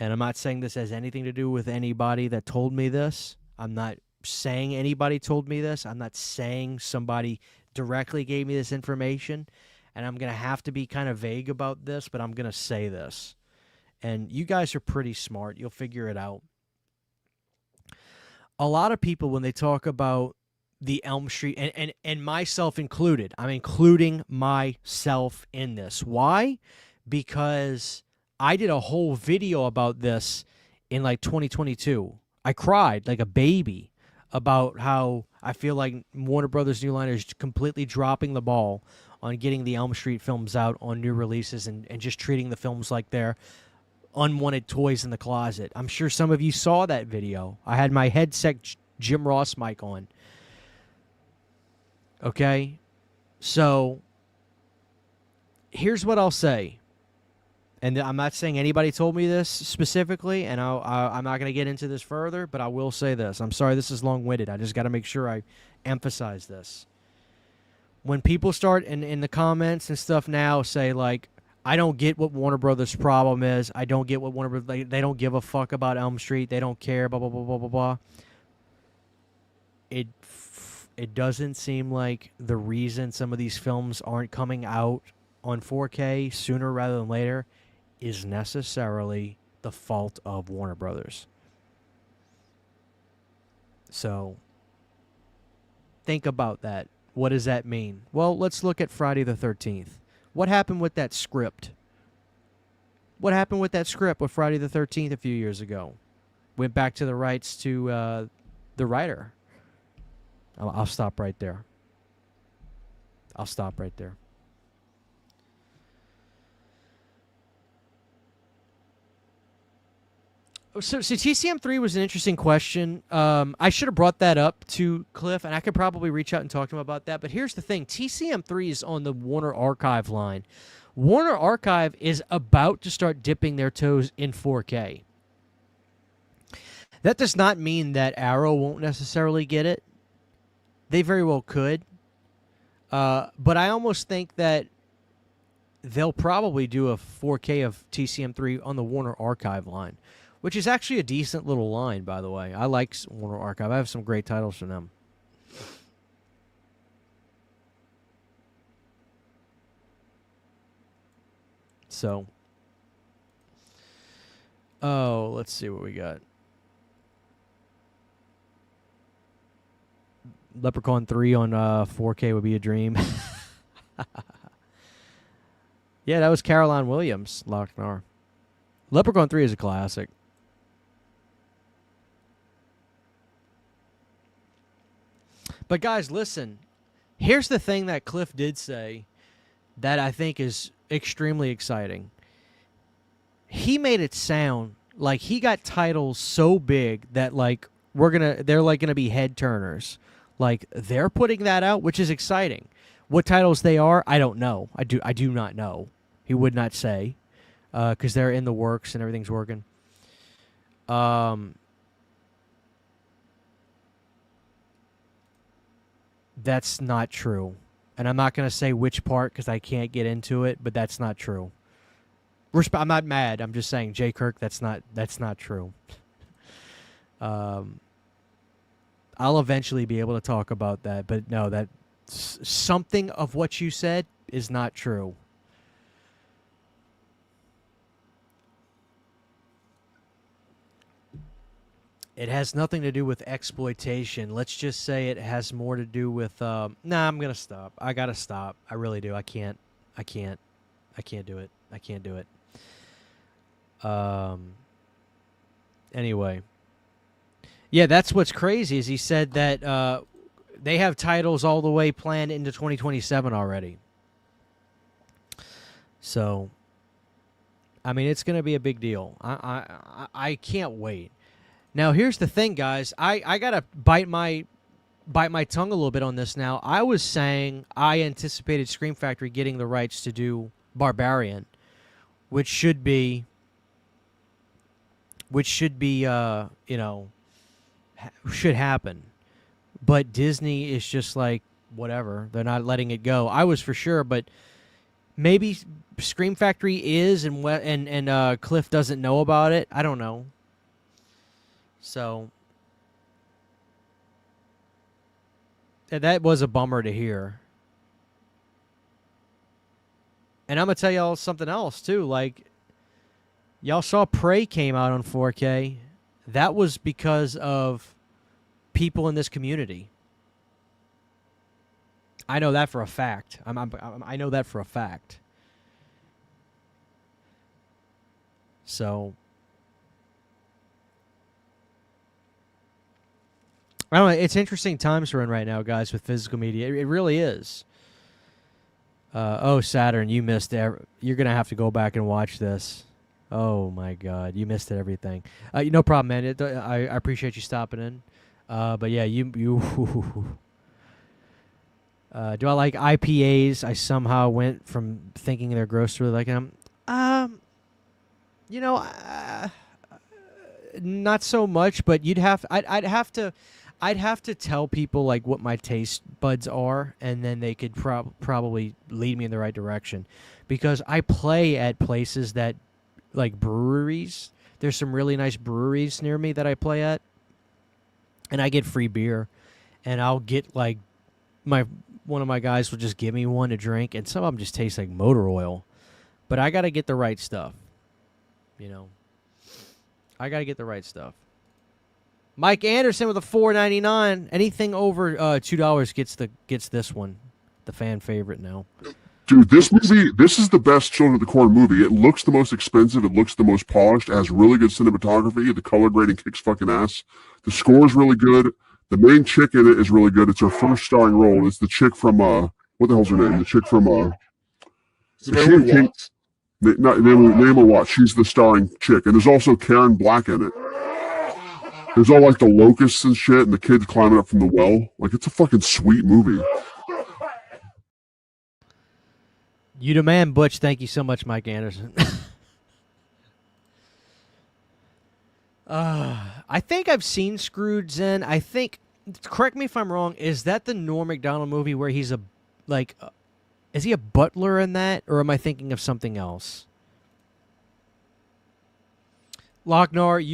And I'm not saying this has anything to do with anybody that told me this. I'm not saying anybody told me this. I'm not saying somebody directly gave me this information. And I'm going to have to be kind of vague about this, but I'm going to say this. And you guys are pretty smart. You'll figure it out. A lot of people, when they talk about the Elm Street, and myself included, I'm including myself in this. Why? Because I did a whole video about this in like 2022. I cried like a baby about how I feel like Warner Brothers New Line is completely dropping the ball on getting the Elm Street films out on new releases and just treating the films like they're unwanted toys in the closet. I'm sure some of you saw that video. I had my headset Jim Ross mic on. Okay? So, here's what I'll say. And I'm not saying anybody told me this specifically, and I'm not going to get into this further, but I will say this. I'm sorry this is long-winded. I just got to make sure I emphasize this. When people start in the comments and stuff now say, like, I don't get what Warner Brothers' problem is. I don't get what Warner Brothers... They don't give a fuck about Elm Street. They don't care, blah, blah, blah, blah, blah, blah. It doesn't seem like the reason some of these films aren't coming out on 4K sooner rather than later is necessarily the fault of Warner Brothers. So, think about that. What does that mean? Well, let's look at Friday the 13th. What happened with that script? What happened with that script with Friday the 13th a few years ago? Went back to the rights to the writer. I'll stop right there. So TCM3 was an interesting question. I should have brought that up to Cliff, and I could probably reach out and talk to him about that. But here's the thing. TCM3 is on the Warner Archive line. Warner Archive is about to start dipping their toes in 4K. That does not mean that Arrow won't necessarily get it. They very well could. But I almost think that they'll probably do a 4K of TCM3 on the Warner Archive line, which is actually a decent little line, by the way. I like Warner Archive. I have some great titles from them. So, let's see what we got. Leprechaun 3 on 4K would be a dream. Yeah, that was Caroline Williams, Lochnar. Leprechaun 3 is a classic. But guys, listen. Here's the thing that Cliff did say that I think is extremely exciting. He made it sound like he got titles so big that like they're like gonna be head turners. Like they're putting that out, which is exciting. What titles they are, I don't know. I do not know. He would not say, because they're in the works and everything's working. That's not true, and I'm not gonna say which part because I can't get into it. But that's not true. I'm not mad. I'm just saying, Jay Kirk. That's not true. I'll eventually be able to talk about that, but no, that something of what you said is not true. It has nothing to do with exploitation. Let's just say it has more to do with. Nah, I'm gonna stop. I gotta stop. I really do. I can't do it. I can't do it. Anyway. Yeah, that's what's crazy is he said that they have titles all the way planned into 2027 already. So, I mean, it's going to be a big deal. I can't wait. Now, here's the thing, guys. I got to bite my tongue a little bit on this now. I was saying I anticipated Scream Factory getting the rights to do Barbarian, which should be should happen. But Disney is just like, whatever. They're not letting it go. I was for sure, but maybe Scream Factory is, and Cliff doesn't know about it. I don't know. So, that was a bummer to hear. And I'm going to tell y'all something else, too. Like, y'all saw Prey came out on 4K. That was because of people in this community. I know that for a fact. I know that for a fact. So, I don't know. It's interesting times we're in right now, guys, with physical media. It really is. Saturn, you missed it. You're going to have to go back and watch this. Oh, my God. You missed everything. No problem, man. I appreciate you stopping in. But, yeah, you do I like IPAs? I somehow went from thinking they're gross to really liking them. Not so much, but I'd have to tell people like what my taste buds are, and then they could probably lead me in the right direction. Because I play at places that, like breweries. There's some really nice breweries near me that I play at, and I get free beer, and I'll get like one of my guys will just give me one to drink, and some of them just taste like motor oil. But I got to get the right stuff, I got to get the right stuff. Mike Anderson with a $4.99. Anything over $2 gets this one, the fan favorite now. Dude, this is the best Children of the Corn movie. It looks the most expensive. It looks the most polished. It has really good cinematography. The color grading kicks fucking ass. The score is really good. The main chick in it is really good. It's her first starring role. It's the chick from, what the hell's her name? The chick from, Naomi Watts. She's the starring chick. And there's also Karen Black in it. There's all like the locusts and shit and the kids climbing up from the well. Like, it's a fucking sweet movie. You the man, Butch. Thank you so much, Mike Anderson. I think I've seen Scrooge Zen. I think, correct me if I'm wrong, is that the Norm Macdonald movie where he's is he a butler in that, or am I thinking of something else? Lochnar,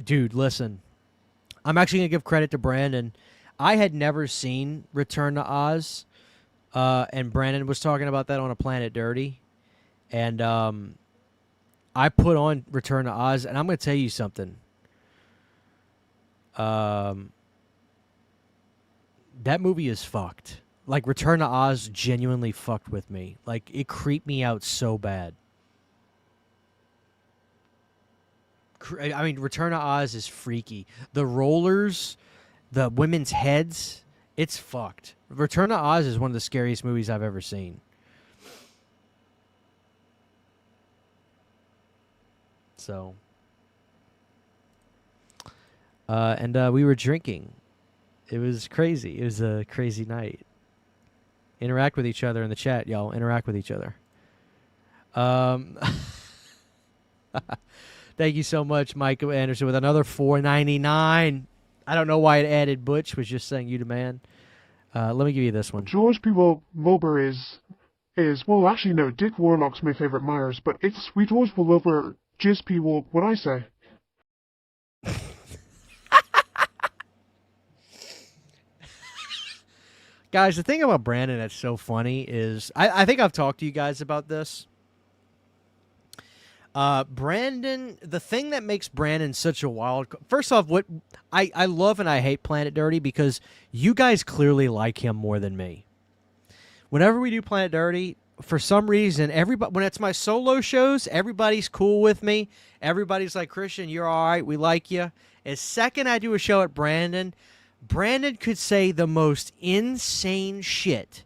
dude, listen. I'm actually going to give credit to Brandon. I had never seen Return to Oz. And Brandon was talking about that on A Planet Dirty. And I put on Return to Oz, and I'm going to tell you something. That movie is fucked. Like, Return to Oz genuinely fucked with me. Like, it creeped me out so bad. I mean, Return to Oz is freaky. The rollers, the women's heads, it's fucked. Return to Oz is one of the scariest movies I've ever seen. So, and we were drinking. It was crazy. It was a crazy night. Interact with each other in the chat, y'all. Interact with each other. Thank you so much, Michael Anderson, with another $4.99. I don't know why it added Butch. Was just saying you the man. Let me give you this one. George P. Wilbur is, well, actually, no, Dick Warlock's my favorite Myers, but it's Sweet George Wilbur, Jizz P. What I say. Guys, the thing about Brandon that's so funny is I think I've talked to you guys about this. Brandon, the thing that makes Brandon such a wild... First off, what I love and I hate Planet Dirty because you guys clearly like him more than me. Whenever we do Planet Dirty, for some reason, everybody, when it's my solo shows, everybody's cool with me. Everybody's like, Christian, you're all right. We like you. As second I do a show at Brandon could say the most insane shit.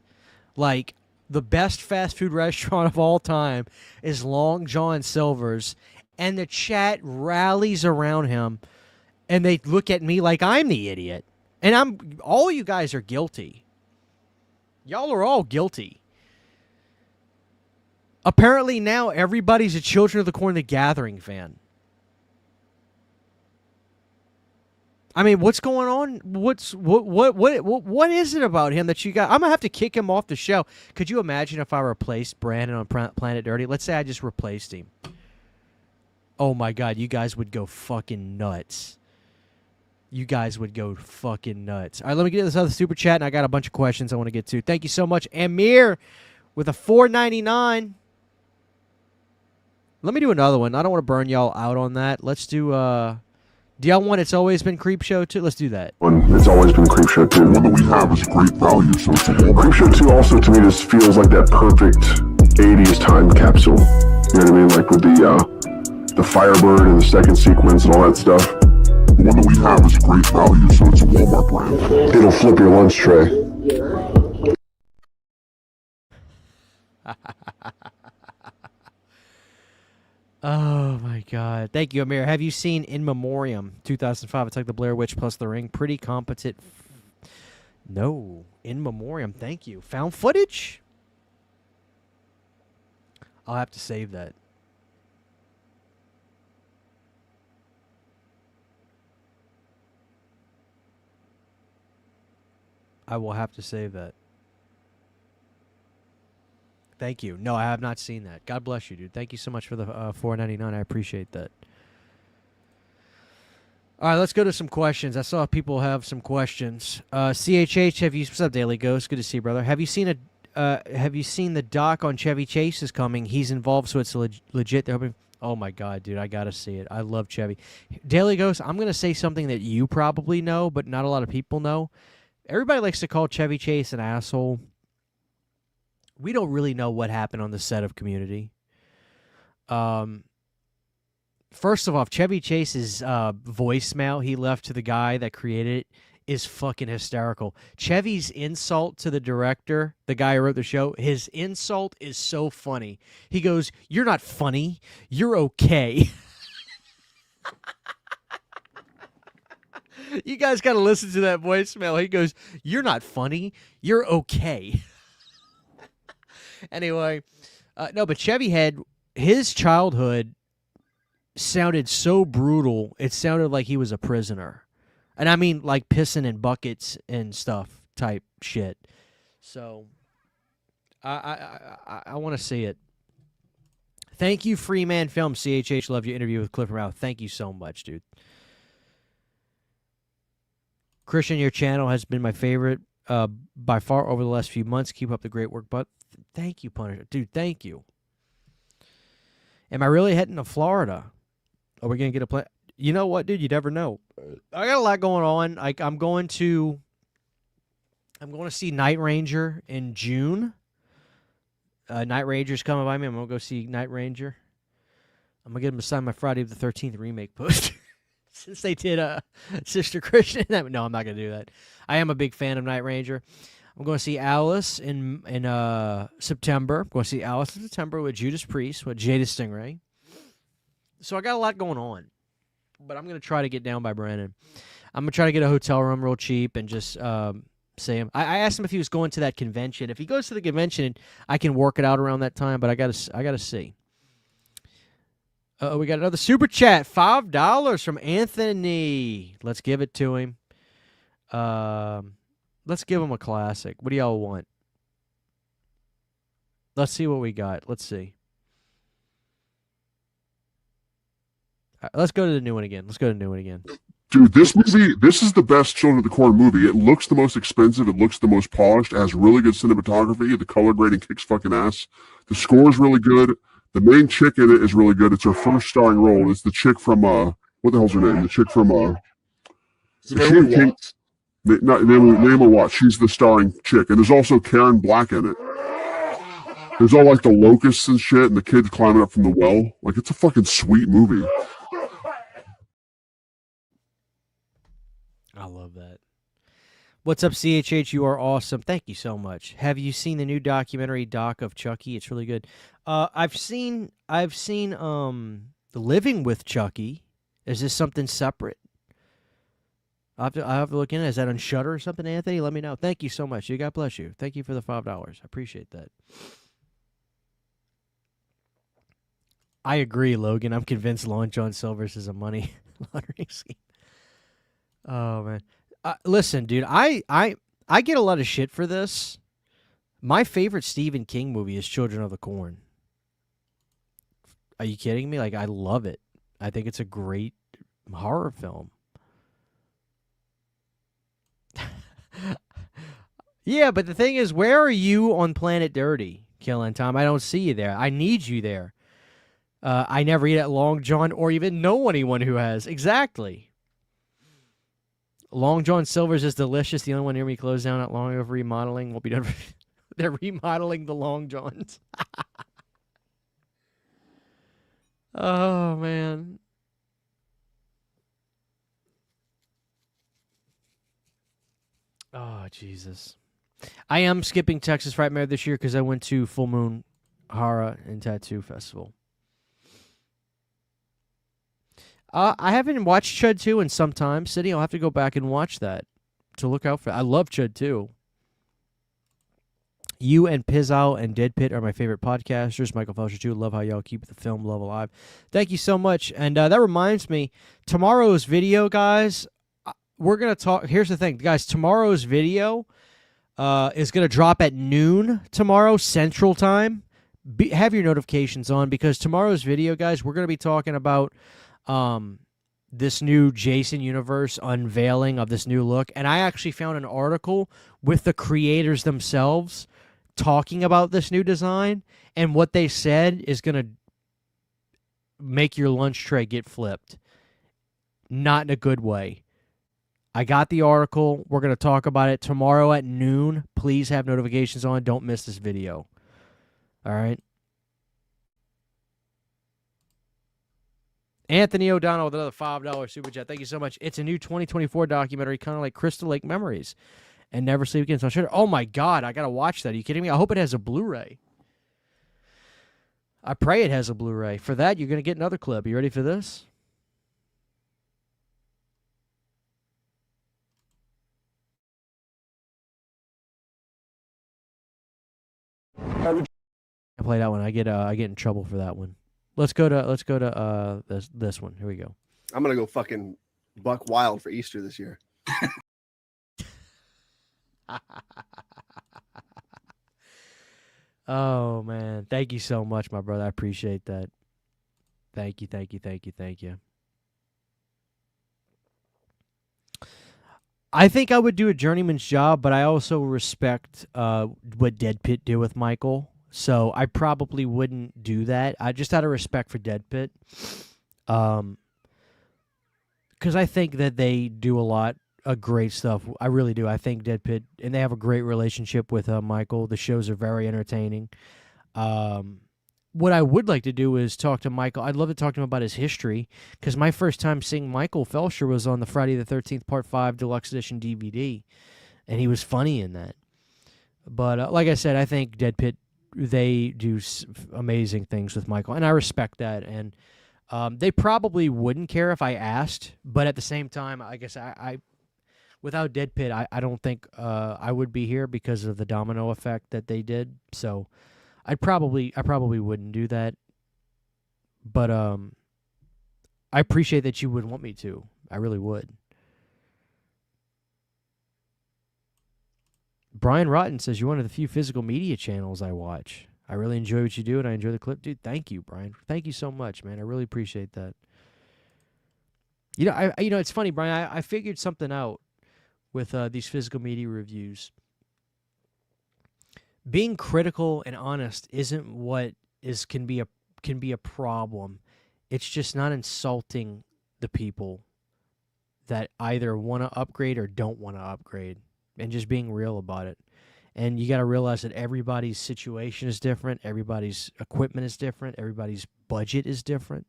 Like, the best fast food restaurant of all time is Long John Silver's, and the chat rallies around him, and they look at me like I'm the idiot. And all you guys are guilty. Y'all are all guilty. Apparently now everybody's a Children of the Corn the Gathering fan. I mean, what's going on? What is it about him that you got? I'm gonna have to kick him off the show. Could you imagine if I replaced Brandon on Planet Dirty? Let's say I just replaced him. Oh my God, you guys would go fucking nuts. You guys would go fucking nuts. All right, let me get to this other super chat, and I got a bunch of questions I want to get to. Thank you so much, Amir, with a $4.99. Let me do another one. I don't want to burn y'all out on that. Let's do do y'all want It's Always Been Creepshow 2? Let's do that. It's always been Creepshow 2. One that we have is great value, so it's a Creepshow 2 also, to me, just feels like that perfect 80s time capsule. You know what I mean? Like with the Firebird and the second sequence and all that stuff. The one that we have is great value, so it's a Walmart brand. It'll flip your lunch tray. Oh, my God. Thank you, Amir. Have you seen In Memoriam 2005? It's like the Blair Witch plus The Ring. Pretty competent. No. In Memoriam. Thank you. Found footage? I'll have to save that. I will have to save that. Thank you. No, I have not seen that. God bless you, dude. Thank you so much for the $4.99. I appreciate that. All right, let's go to some questions. I saw people have some questions. CHH, what's up, Daily Ghost? Good to see you, brother. Have you seen the doc on Chevy Chase is coming? He's involved, so it's legit. They're hoping. Oh my God, dude, I gotta see it. I love Chevy. Daily Ghost, I'm gonna say something that you probably know, but not a lot of people know. Everybody likes to call Chevy Chase an asshole. We don't really know what happened on the set of Community. First of all, Chevy Chase's voicemail he left to the guy that created it is fucking hysterical. Chevy's insult to the director, the guy who wrote the show, his insult is so funny. He goes, "You're not funny. You're okay." You guys got to listen to that voicemail. He goes, "You're not funny. You're okay." Anyway, no, but Chevy had his childhood sounded so brutal. It sounded like he was a prisoner, and I mean like pissing in buckets and stuff type shit. So, I want to see it. Thank you, Freeman Film. CHH, love your interview with Clifford Mouth. Thank you so much, dude. Christian, your channel has been my favorite by far over the last few months. Keep up the great work, but thank you, Punisher. Dude, thank you. Am I really heading to Florida? Are we going to get a plane? You know what, dude? You never know. I got a lot going on. I'm going to see Night Ranger in June. Night Ranger's coming by me. I'm going to go see Night Ranger. I'm going to get him to sign my Friday the 13th remake poster. Since they did Sister Christian. No, I'm not going to do that. I am a big fan of Night Ranger. I'm going to see Alice in September. I'm going to see Alice in September with Judas Priest, with Jada Stingray. So I got a lot going on, but I'm gonna try to get down by Brandon. I'm gonna try to get a hotel room real cheap and just say him. I asked him if he was going to that convention. If he goes to the convention, I can work it out around that time. But I gotta see. We got another super chat, $5 from Anthony. Let's give it to him. Let's give him a classic. What do y'all want? Let's see what we got. Let's see. Let's go to the new one again. Dude, this is the best Children of the Corn movie. It looks the most expensive. It looks the most polished. It has really good cinematography. The color grading kicks fucking ass. The score is really good. The main chick in it is really good. It's her first starring role. It's the chick from, what the hell's her name? The chick from, Naomi Watts. She's the starring chick. And there's also Karen Black in it. There's all like the locusts and shit and the kids climbing up from the well. Like, it's a fucking sweet movie. I love that. What's up, CHH? You are awesome. Thank you so much. Have you seen the new documentary doc of Chucky? It's really good. I've seen Living with Chucky. Is this something separate? I have to look in. Is that on Shudder or something, Anthony? Let me know. Thank you so much. God bless you. Thank you for the $5. I appreciate that. I agree, Logan. I'm convinced Long John Silver's is a money laundering scheme. Oh man, listen, dude. I get a lot of shit for this. My favorite Stephen King movie is Children of the Corn. Are you kidding me? Like, I love it. I think it's a great horror film. Yeah, but the thing is, where are you on Planet Dirty, Killing Tom? I don't see you there. I need you there. I never eat at Long John or even know anyone who has. Exactly. Long John Silver's is delicious. The only one near me closed down not long ago for remodeling. Won't be done. They're remodeling the Long Johns. Oh, man. Oh, Jesus. I am skipping Texas Frightmare this year because I went to Full Moon Horror and Tattoo Festival. I haven't watched Chud 2 in some time. City, I'll have to go back and watch that to look out for. I love Chud 2. You and Pizzow and Dead Pit are my favorite podcasters. Michael Felcher, too. Love how y'all keep the film love alive. Thank you so much. And that reminds me, tomorrow's video, guys, we're going to talk. Here's the thing, guys. Tomorrow's video is going to drop at noon tomorrow, Central Time. Have your notifications on because tomorrow's video, guys, we're going to be talking about this new Jason universe unveiling of this new look. And I actually found an article with the creators themselves talking about this new design, and what they said is going to make your lunch tray get flipped. Not in a good way. I got the article. We're going to talk about it tomorrow at noon. Please have notifications on. Don't miss this video. All right? Anthony O'Donnell with another $5 super chat. Thank you so much. It's a new 2024 documentary, kind of like Crystal Lake Memories and Never Sleep Again. So I'm sure. Oh my God, I gotta watch that. Are you kidding me? I hope it has a Blu-ray. I pray it has a Blu-ray. For that, you're gonna get another clip. You ready for this? I play that one. I get in trouble for that one. Let's go to this one. Here we go. I'm gonna go fucking buck wild for Easter this year. Oh man, thank you so much, my brother. I appreciate that. Thank you. I think I would do a journeyman's job, but I also respect what Dead Pit did with Michael. So I probably wouldn't do that. I just out of respect for Dead Pit. Because I think that they do a lot of great stuff. I really do. I think Dead Pit, and they have a great relationship with Michael. The shows are very entertaining. What I would like to do is talk to Michael. I'd love to talk to him about his history, because my first time seeing Michael Felcher was on the Friday the 13th Part 5 Deluxe Edition DVD, and he was funny in that. But like I said, I think Dead Pit, they do amazing things with Michael, and I respect that. And They probably wouldn't care if I asked, but at the same time, I guess I without Dead Pit, I don't think I would be here because of the domino effect that they did. So I probably wouldn't do that. But I appreciate that you would want me to. I really would. Brian Rotten says, you're one of the few physical media channels I watch. I really enjoy what you do, and I enjoy the clip. Dude, thank you, Brian. Thank you so much, man. I really appreciate that. You know, it's funny, Brian. I figured something out with these physical media reviews. Being critical and honest isn't what can be a problem. It's just not insulting the people that either want to upgrade or don't want to upgrade, and just being real about it. And you got to realize that everybody's situation is different, everybody's equipment is different, everybody's budget is different.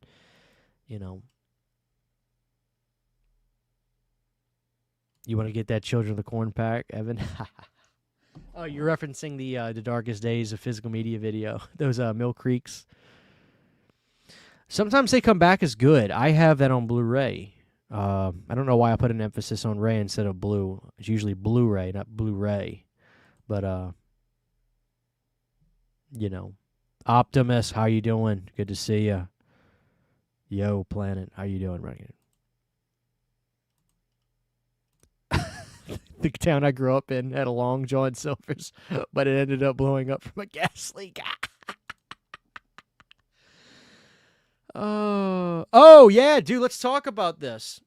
You know, you want to get that Children of the Corn pack, Evan? Oh, you're referencing the Darkest Days of Physical Media video. Those Mill Creeks. Sometimes they come back as good. I have that on Blu-ray. I don't know why I put an emphasis on Ray instead of Blue. It's usually Blu-ray, not Blu-ray. But, you know. Optimus, how you doing? Good to see ya. Yo, Planet, how you doing? Right. The town I grew up in had a Long John Silver's, but it ended up blowing up from a gas leak. Oh yeah, dude. Let's talk about this.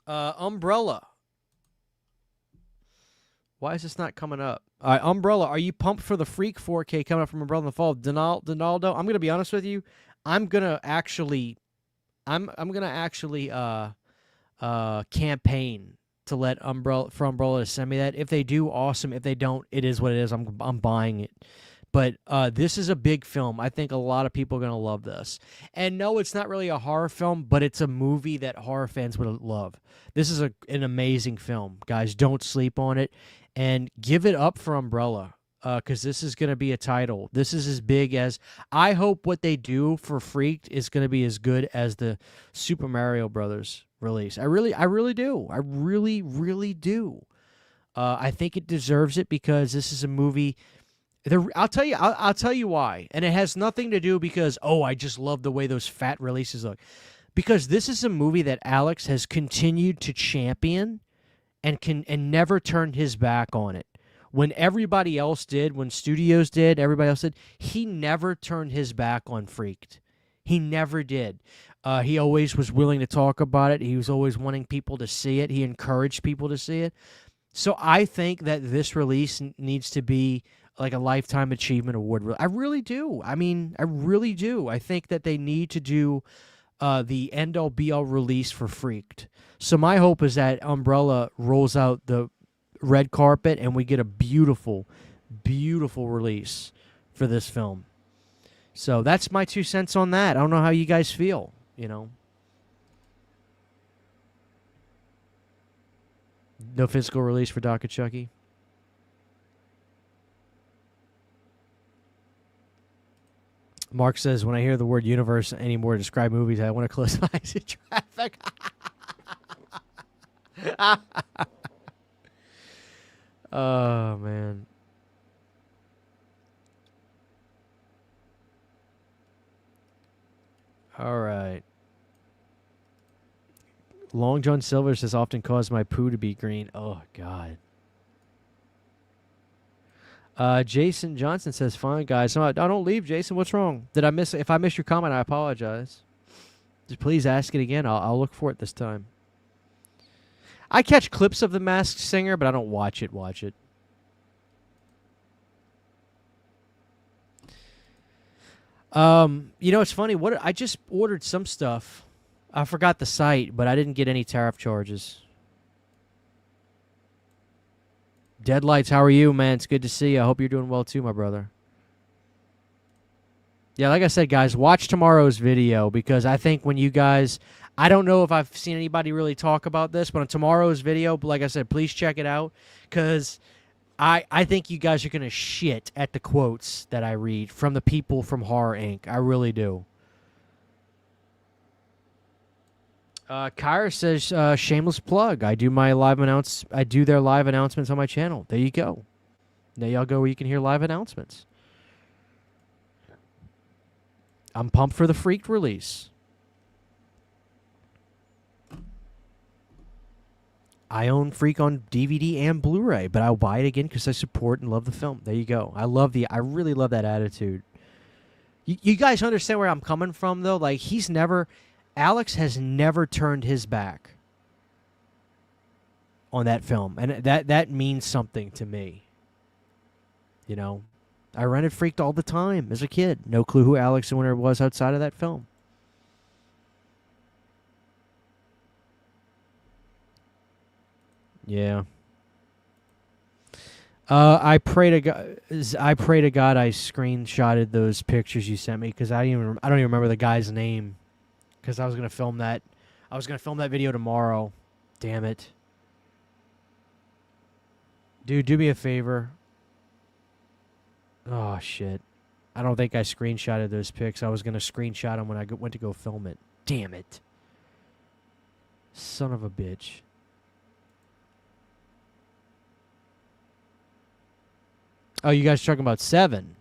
Umbrella. Why is this not coming up? All right, Umbrella. Are you pumped for the Freak 4K coming up from Umbrella in the fall? Donaldo. I'm gonna be honest with you. I'm gonna actually campaign to let Umbrella to send me that. If they do, awesome. If they don't, it is what it is. I'm buying it. But this is a big film. I think a lot of people are going to love this. And no, it's not really a horror film, but it's a movie that horror fans would love. This is an amazing film. Guys, don't sleep on it. And give it up for Umbrella, because this is going to be a title. This is as big as... I hope what they do for Freaked is going to be as good as the Super Mario Brothers release. I really do. I really do. I think it deserves it because this is a movie... I'll tell you why, and it has nothing to do because I just love the way those fat releases look, because this is a movie that Alex has continued to champion, and never turned his back on it. When everybody else did, when studios did, everybody else did, he never turned his back on Freaked. He never did. He always was willing to talk about it. He was always wanting people to see it. He encouraged people to see it. So I think that this release needs to be like a Lifetime Achievement Award. I really do. I mean, I really do. I think that they need to do the end-all be-all release for Freaked. So my hope is that Umbrella rolls out the red carpet and we get a beautiful, beautiful release for this film. So that's my 2 cents on that. I don't know how you guys feel, you know. No physical release for Doc and Chucky. Mark says, when I hear the word universe anymore to describe movies, I want to close my eyes in traffic. Oh, man. All right. Long John Silver's has often caused my poo to be green. Oh, God. Jason Johnson says, fine, guys. No, don't leave, Jason. What's wrong? Did I miss? If I missed your comment, I apologize. Just please ask it again. I'll look for it this time. I catch clips of The Masked Singer, but I don't watch it. You know, it's funny. I just ordered some stuff. I forgot the site, but I didn't get any tariff charges. Deadlights, how are you, man? It's good to see you. I hope you're doing well too, my brother. Yeah, like I said, guys, watch tomorrow's video because I think when you guys... I don't know if I've seen anybody really talk about this, but on tomorrow's video, like I said, please check it out because I think you guys are going to shit at the quotes that I read from the people from Horror Inc. I really do. Kyra says, shameless plug. I do their live announcements on my channel. There you go. There y'all go where you can hear live announcements. I'm pumped for the Freaked release. I own Freak on DVD and Blu-ray, but I'll buy it again because I support and love the film. There you go. I really love that attitude. You guys understand where I'm coming from, though? Like, Alex has never turned his back on that film, and that means something to me. You know, I rented Freaked all the time as a kid. No clue who Alex Winter was outside of that film. Yeah. I pray to God I screenshotted those pictures you sent me because I don't even remember the guy's name because I was gonna film that. I was gonna film that video tomorrow. Damn it, dude! Do me a favor. Oh shit! I don't think I screenshotted those pics. I was gonna screenshot them when I went to go film it. Damn it! Son of a bitch. Oh, you guys are talking about 7.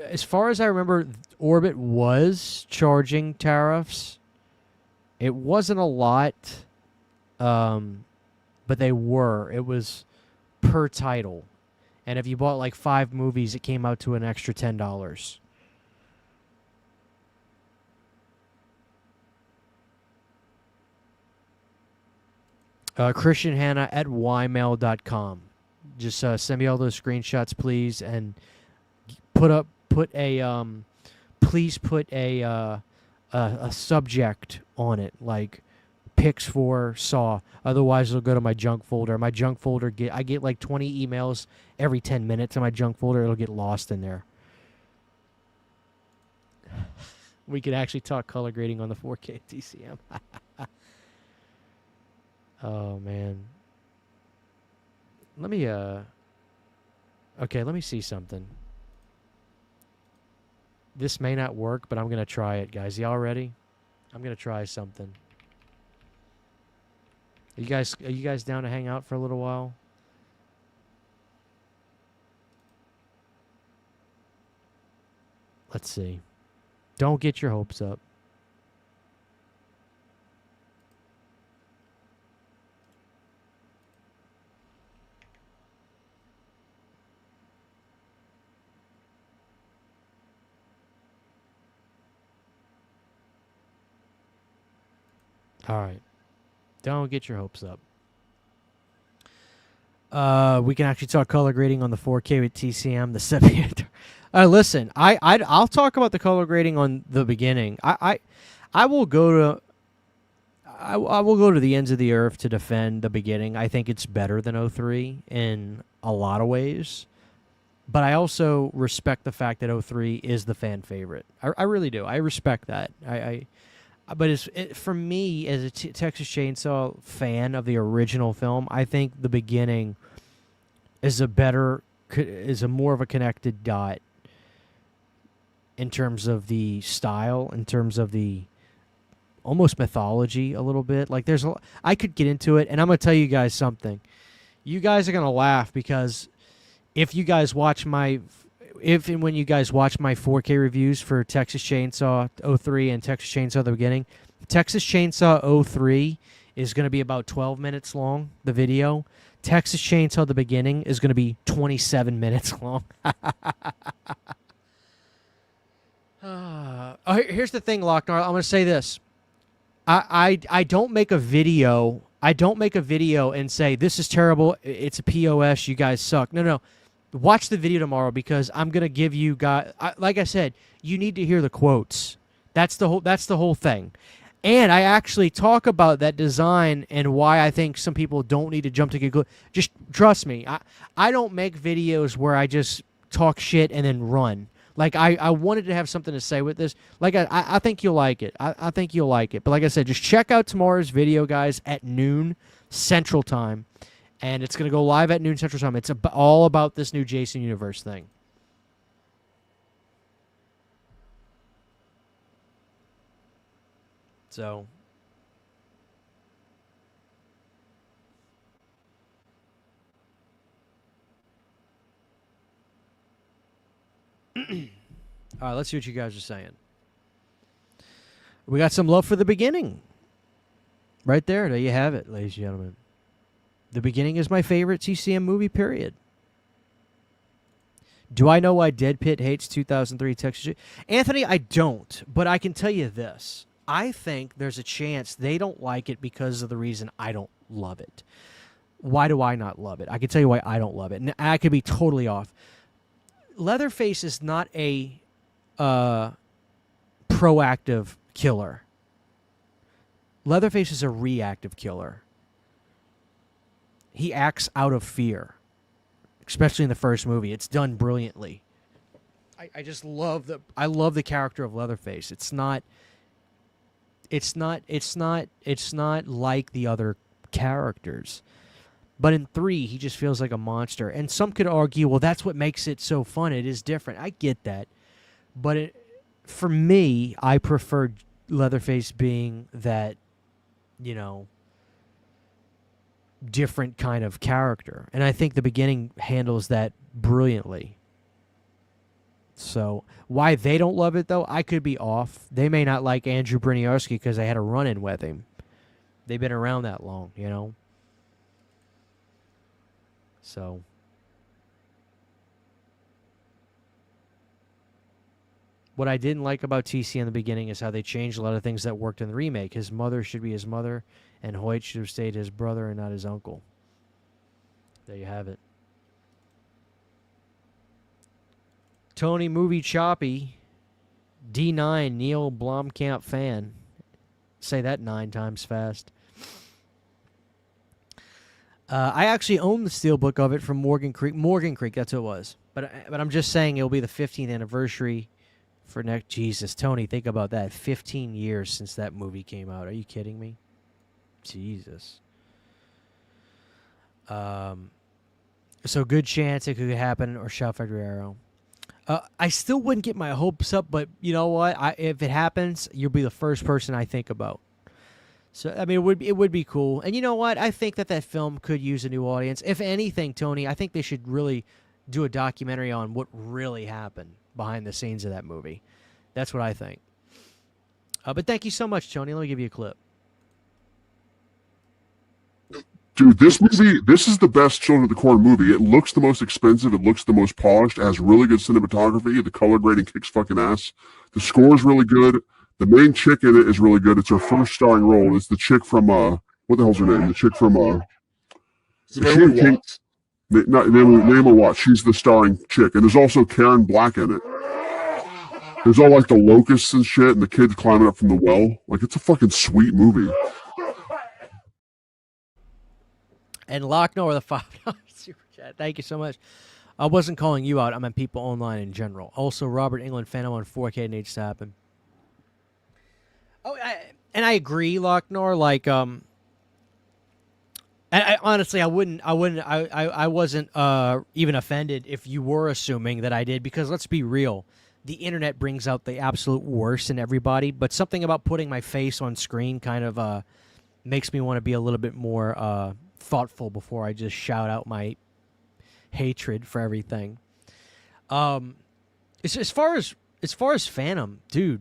As far as I remember, Orbit was charging tariffs. It wasn't a lot, but they were. It was per title. And if you bought like 5 movies, it came out to an extra $10. Christian Hanna at ymail.com. Just send me all those screenshots, please, and please put a subject on it, like pics for Saw. Otherwise, it'll go to my junk folder. My junk folder I get like 20 emails every 10 minutes in my junk folder. It'll get lost in there. We could actually talk color grading on the 4K TCM. Oh, man. Let me, okay, let me see something. This may not work, but I'm going to try it, guys. Y'all ready? I'm going to try something. Are you guys down to hang out for a little while? Let's see. Don't get your hopes up. All right. Don't get your hopes up. We can actually talk color grading on the 4K with TCM, the sepia. Listen, I'll talk about the color grading on the beginning. I will go to the ends of the earth to defend the beginning. I think it's better than 03 in a lot of ways. But I also respect the fact that 03 is the fan favorite. I really do. I respect that. But for me, as a Texas Chainsaw fan of the original film, I think the beginning is a more of a connected dot in terms of the style, in terms of the almost mythology a little bit. Like I could get into it, and I'm gonna tell you guys something. You guys are gonna laugh because when you guys watch my 4K reviews for Texas Chainsaw 03 and Texas Chainsaw the beginning, Texas Chainsaw 03 is going to be about 12 minutes long, the video. Texas Chainsaw the beginning is going to be 27 minutes long. Here's the thing, Lochnar. I'm going to say this. I don't make a video. I don't make a video and say, this is terrible. It's a POS. You guys suck. No. Watch the video tomorrow because I'm gonna give you guys. Like I said, you need to hear the quotes. That's the whole thing. And I actually talk about that design and why I think some people don't need to jump to conclusion. Just trust me. I don't make videos where I just talk shit and then run. Like I wanted to have something to say with this. Like I think you'll like it. I think you'll like it. But like I said, just check out tomorrow's video, guys, at noon Central Time. And it's going to go live at noon Central Time. It's all about this new Jason Universe thing. So. All right, let's see what you guys are saying. We got some love for The Beginning. Right there. There you have it, ladies and gentlemen. The Beginning is my favorite TCM movie, period. Do I know why Dead Pit hates 2003 Texas? Anthony, I don't, but I can tell you this. I think there's a chance they don't like it because of the reason I don't love it. Why do I not love it? I can tell you why I don't love it. And I could be totally off. Leatherface is not a proactive killer. Leatherface is a reactive killer. He acts out of fear, especially in the first movie. It's done brilliantly. I just love the character of Leatherface. It's not like the other characters. But in 3, he just feels like a monster. And some could argue, well, that's what makes it so fun. It is different. I get that. But for me, I prefer Leatherface being that, different kind of character. And I think The Beginning handles that brilliantly. So why they don't love it, though, I could be off. They may not like Andrew Briniarski because they had a run-in with him. They've been around that long, So, what I didn't like about TC in the beginning is how they changed a lot of things that worked in the remake. His mother should be his mother, and Hoyt should have stayed his brother and not his uncle. There you have it. Tony Movie Choppy, D9, Neil Blomkamp fan. Say that 9 times fast. I actually own the steelbook of it from Morgan Creek. Morgan Creek, that's who it was. But I'm just saying it'll be the 15th anniversary for next. Jesus, Tony, think about that. 15 years since that movie came out. Are you kidding me? Jesus. So good chance it could happen or Shout Factory Arrow. I still wouldn't get my hopes up, but you know what? If it happens, you'll be the first person I think about. So, I mean, it would be cool. And you know what? I think that film could use a new audience. If anything, Tony, I think they should really do a documentary on what really happened behind the scenes of that movie. That's what I think. But thank you so much, Tony. Let me give you a clip. Dude, this is the best Children of the Corn movie. It looks the most expensive. It looks the most polished. It has really good cinematography. The color grading kicks fucking ass. The score is really good. The main chick in it is really good. It's her first starring role. It's the chick from, what the hell's her name? The chick from, Name of what? She's the starring chick. And there's also Karen Black in it. There's all like the locusts and shit and the kids climbing up from the well. Like, it's a fucking sweet movie. And Lochner, the $5 super chat. Thank you so much. I wasn't calling you out. I meant people online in general. Also, Robert England Phantom on 4K needs to happen. Oh, and I agree, Lochner. Like, I honestly, I wasn't even offended if you were assuming that I did, because let's be real, the internet brings out the absolute worst in everybody. But something about putting my face on screen kind of makes me want to be a little bit more thoughtful before I just shout out my hatred for everything. As far as Phantom, dude.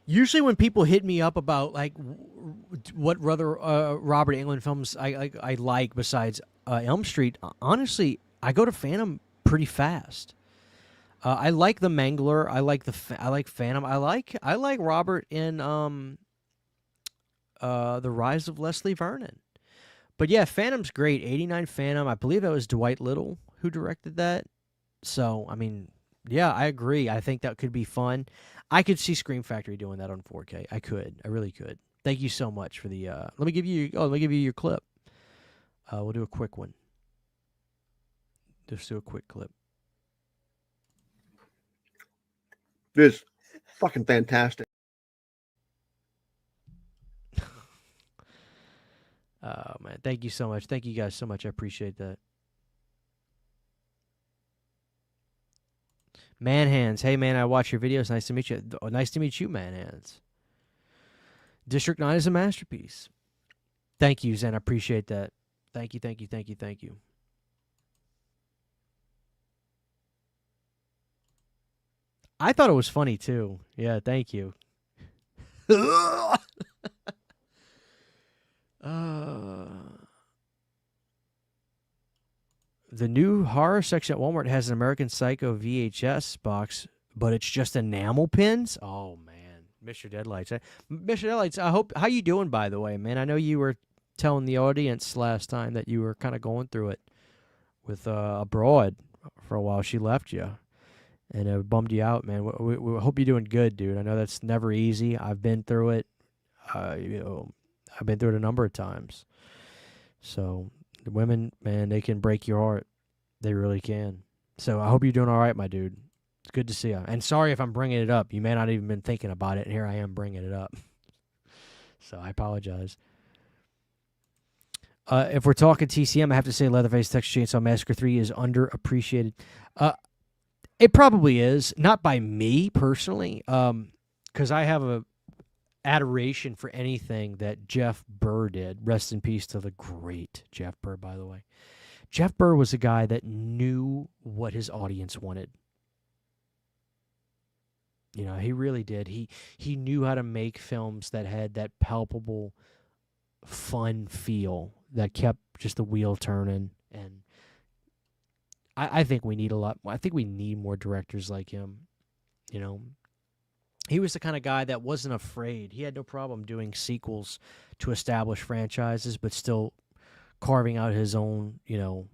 Usually when people hit me up about like what other Robert Englund films I like besides Elm Street, honestly, I go to Phantom pretty fast. I like The Mangler. I like Phantom. I like Robert in The Rise of Leslie Vernon. But yeah, Phantom's great. 89 Phantom. I believe that was Dwight Little who directed that. So, I mean, yeah, I agree. I think that could be fun. I could see Scream Factory doing that on 4K. I could. I really could. Thank you so much for the let me give you your clip. We'll do a quick one. Just do a quick clip. It's fucking fantastic. Oh, man. Thank you so much. Thank you guys so much. I appreciate that. Man Hands. Hey, man, I watch your videos. Nice to meet you. Nice to meet you, Man Hands. District 9 is a masterpiece. Thank you, Zen. I appreciate that. Thank you, thank you, thank you, thank you. I thought it was funny, too. Yeah, thank you. The new horror section at Walmart has an American Psycho VHS box, but it's just enamel pins? Oh, man. Mr. Deadlights. Mr. Deadlights, I hope... How you doing, by the way, man? I know you were telling the audience last time that you were kind of going through it with a broad for a while. She left you, and it bummed you out, man. We hope you're doing good, dude. I know that's never easy. I've been through it. I've been through it a number of times. So... The women, man, they can break your heart. They really can. So I hope you're doing all right, my dude. It's good to see you. And sorry if I'm bringing it up. You may not even been thinking about it, and here I am bringing it up. So I apologize. If we're talking TCM, I have to say Leatherface Texas Chainsaw Massacre 3 is underappreciated. It probably is. Not by me, personally, because I have a adoration for anything that Jeff Burr did. Rest in peace to the great Jeff Burr, by the way. Jeff Burr was a guy that knew what his audience wanted. You know, he really did. He knew how to make films that had that palpable, fun feel that kept just the wheel turning. And I think we need a lot. I think we need more directors like him. You know, he was the kind of guy that wasn't afraid. He had no problem doing sequels to established franchises, but still carving out his own, you know,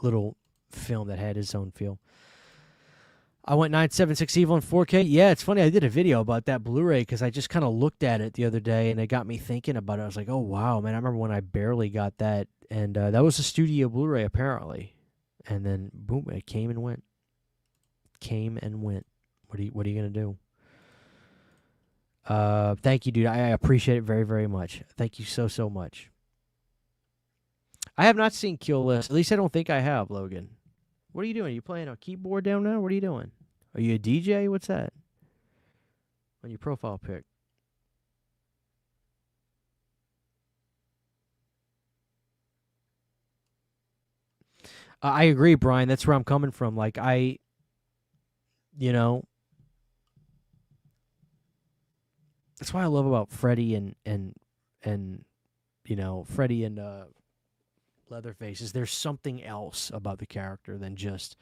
little film that had his own feel. I went 976 Evil in 4K. Yeah, it's funny. I did a video about that Blu-ray because I just kind of looked at it the other day, and it got me thinking about it. I was like, oh, wow, man. I remember when I barely got that, and that was a studio Blu-ray, apparently. And then, boom, it came and went. Came and went. What are you going to do? Thank you, dude. I appreciate it very, very much. Thank you so, so much. I have not seen Kill List. At least I don't think I have, Logan. What are you doing? Are you playing a keyboard down there? What are you doing? Are you a DJ? What's that? On your profile pic. I agree, Brian. That's where I'm coming from. Like, you know, that's what I love about Freddy and you know, Freddy and Leatherface is there's something else about the character than just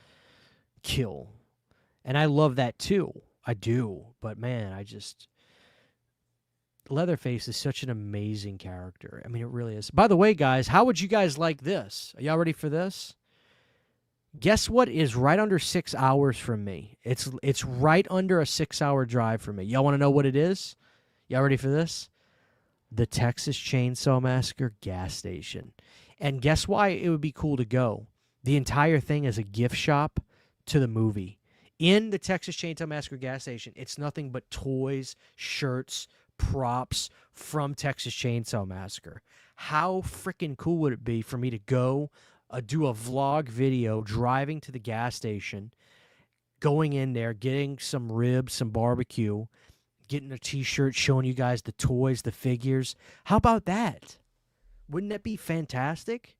kill. And I love that too. I do. But man, Leatherface is such an amazing character. I mean, it really is. By the way, guys, how would you guys like this? Are y'all ready for this? Guess what is right under 6 hours from me? It's right under a 6-hour drive from me. Y'all want to know what it is? Y'all ready for this? The Texas Chainsaw Massacre gas station. And guess why it would be cool to go? The entire thing is a gift shop to the movie. In the Texas Chainsaw Massacre gas station, it's nothing but toys, shirts, props from Texas Chainsaw Massacre. How freaking cool would it be for me to go do a vlog video driving to the gas station, going in there, getting some ribs, some barbecue, getting a t-shirt showing you guys the toys, the figures. How about that? Wouldn't that be fantastic?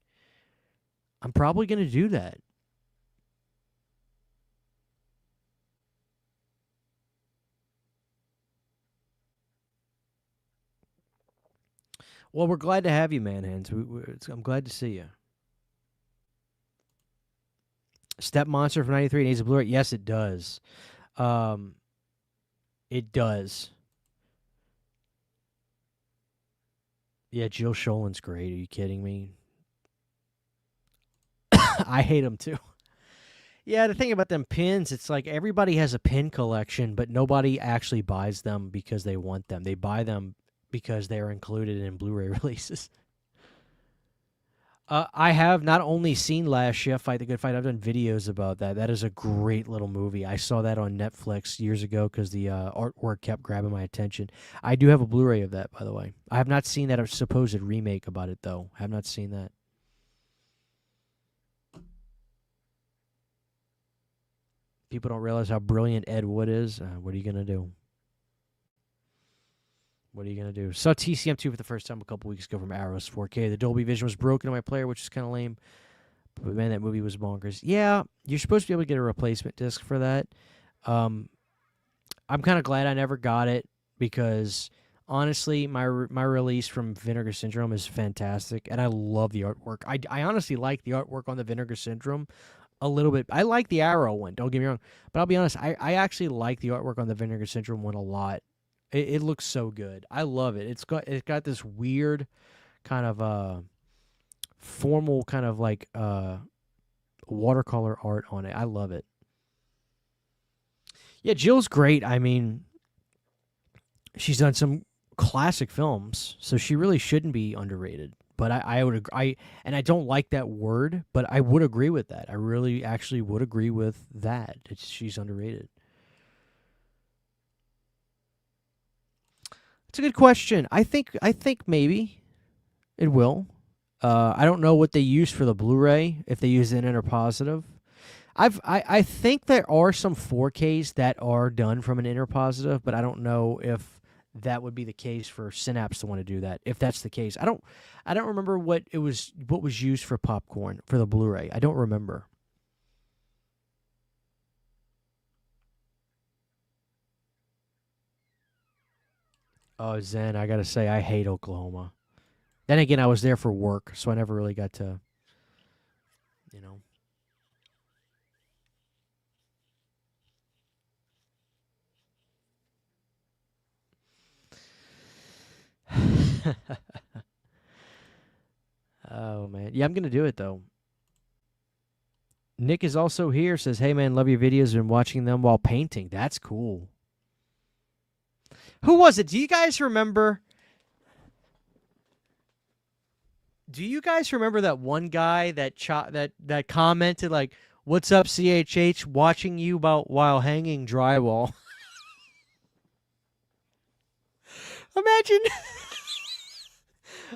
I'm probably going to do that. Well, we're glad to have you, man, Hands. I'm glad to see you. Step Monster from 93 needs a Blu-ray. Yes, it does. It does. Yeah, Jill Schoen's great. Are you kidding me? I hate them too. Yeah, the thing about them pins, it's like everybody has a pin collection, but nobody actually buys them because they want them. They buy them because they're included in Blu-ray releases. I have not only seen Last Shift, Fight the Good Fight, I've done videos about that. That is a great little movie. I saw that on Netflix years ago because the artwork kept grabbing my attention. I do have a Blu-ray of that, by the way. I have not seen that supposed remake about it, though. I have not seen that. People don't realize how brilliant Ed Wood is. What are you gonna do? What are you gonna do? Saw TCM2 for the first time a couple weeks ago from Arrows 4K. The Dolby Vision was broken on my player, which is kind of lame. But man, that movie was bonkers. Yeah, you're supposed to be able to get a replacement disc for that. I'm kind of glad I never got it because honestly, my release from Vinegar Syndrome is fantastic, and I love the artwork. I honestly like the artwork on the Vinegar Syndrome a little bit. I like the Arrow one. Don't get me wrong, but I'll be honest. I actually like the artwork on the Vinegar Syndrome one a lot. It looks so good. I love it. It's got this weird kind of formal kind of like watercolor art on it. I love it. Yeah, Jill's great. I mean, she's done some classic films, so she really shouldn't be underrated. But I would agree, and I don't like that word, but I would agree with that. I really actually would agree with that. She's underrated. It's a good question. I think maybe it will. I don't know what they use for the Blu-ray, if they use an interpositive. I think there are some 4Ks that are done from an interpositive, but I don't know if that would be the case for Synapse to want to do that. If that's the case, I don't remember what was used for Popcorn for the Blu-ray. I don't remember. Oh, Zen, I gotta say, I hate Oklahoma. Then again, I was there for work, so I never really got to, you know. Oh, man. Yeah, I'm going to do it, though. Nick is also here, says, hey, man, love your videos and watching them while painting. That's cool. Who was it? Do you guys remember? Do you guys remember that one guy that that commented like, "What's up, CHH? Watching you while hanging drywall." Imagine,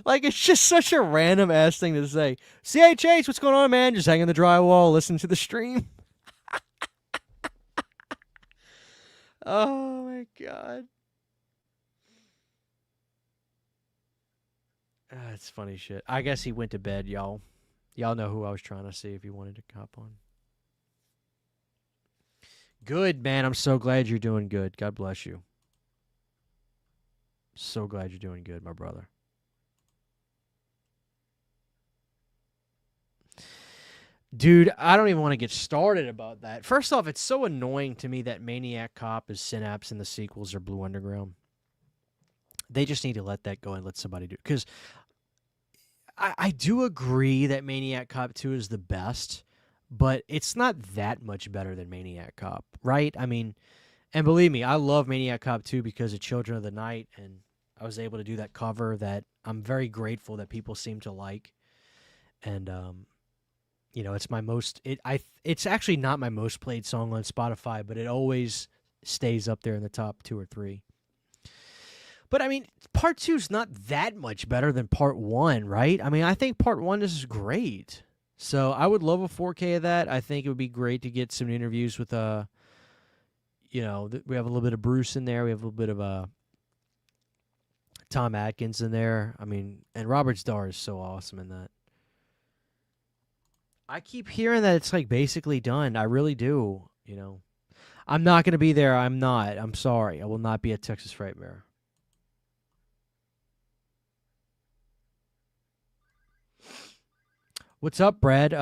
like it's just such a random ass thing to say. CHH, what's going on, man? Just hanging the drywall, listen to the stream. Oh my god. That's funny shit. I guess he went to bed, y'all. Y'all know who I was trying to see if he wanted to hop on. Good, man. I'm so glad you're doing good. God bless you. So glad you're doing good, my brother. Dude, I don't even want to get started about that. First off, it's so annoying to me that Maniac Cop is Synapse and the sequels are Blue Underground. They just need to let that go and let somebody do it. Because I do agree that Maniac Cop 2 is the best, but it's not that much better than Maniac Cop, right? I mean, and believe me, I love Maniac Cop 2 because of Children of the Night, and I was able to do that cover that I'm very grateful that people seem to like. And, you know, it's my most... It's actually not my most played song on Spotify, but it always stays up there in the top 2 or 3. But, I mean, Part 2 is not that much better than Part 1, right? I mean, I think Part 1 is great. So I would love a 4K of that. I think it would be great to get some interviews with, you know, we have a little bit of Bruce in there. We have a little bit of Tom Atkins in there. I mean, and Robert Starr is so awesome in that. I keep hearing that it's, like, basically done. I really do, you know. I'm not going to be there. I'm not. I'm sorry. I will not be at Texas Frightmare. What's up, Brad?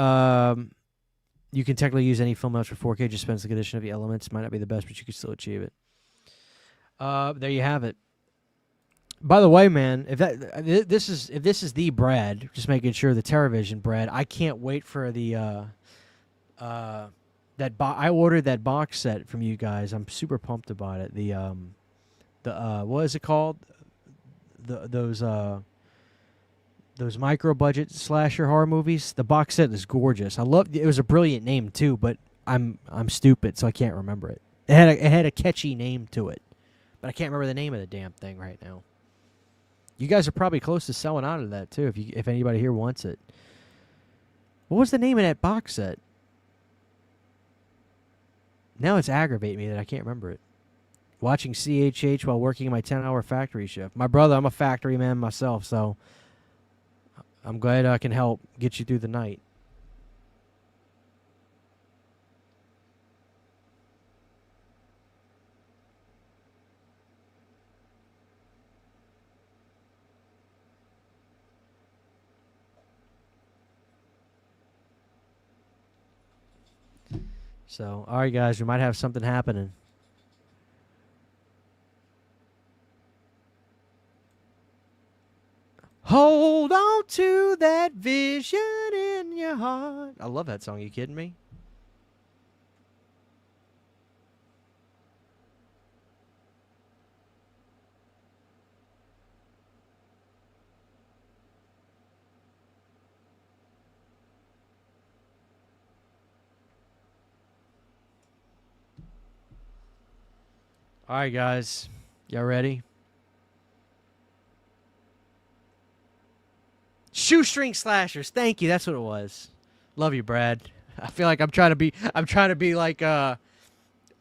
You can technically use any film mounts for 4K. Just depends on the condition of the elements. Might not be the best, but you can still achieve it. There you have it. By the way, man, if this is the Brad, just making sure the TerraVision Brad. I can't wait for the I ordered that box set from you guys. I'm super pumped about it. The what is it called? Those micro budget slasher horror movies. The box set is gorgeous. I love it. Was a brilliant name too, but I'm stupid, so I can't remember it. It had a catchy name to it, but I can't remember the name of the damn thing right now. You guys are probably close to selling out of that too. If anybody here wants it, what was the name of that box set? Now it's aggravating me that I can't remember it. Watching CHH while working my 10-hour factory shift. My brother, I'm a factory man myself, so I'm glad I can help get you through the night. So, all right, guys, we might have something happening. Hold on to that vision in your heart. I love that song. You kidding me? All right, guys. Y'all ready? Shoestring slashers. Thank you. That's what it was. Love you, Brad. I feel like I'm trying to be like I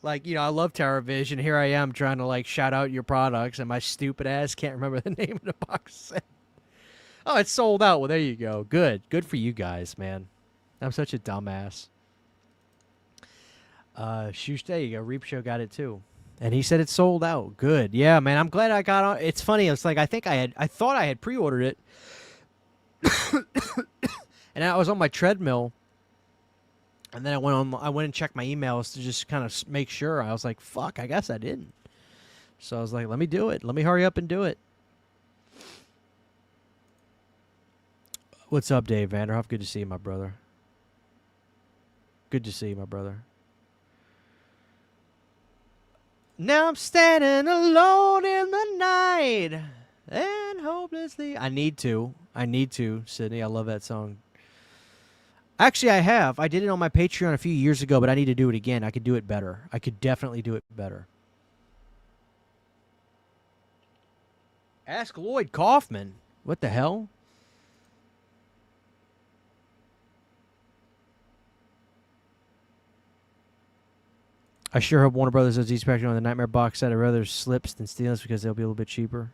love TerraVision. Here I am trying to like shout out your products, and my stupid ass can't remember the name of the box set. Oh, it's sold out. Well, there you go. Good for you guys, man. I'm such a dumbass. There you go. Reap Show got it too, and he said it's sold out. Good. Yeah, man. I'm glad I got on. It's funny. It's like I thought I had pre-ordered it. And I was on my treadmill, and then I went and checked my emails to just kind of make sure. I was like, fuck, I guess I didn't. So I was like, let me do it. Let me hurry up and do it. What's up, Dave Vanderhoff? Good to see you, my brother. Good to see you, my brother. Now I'm standing alone in the night and hopelessly. I need to, Sydney. I love that song. Actually, I have. I did it on my Patreon a few years ago, but I need to do it again. I could do it better. I could definitely do it better. Ask Lloyd Kaufman. What the hell? I sure hope Warner Brothers does East Spectrum on the Nightmare box set. I'd rather slips than steals because they'll be a little bit cheaper.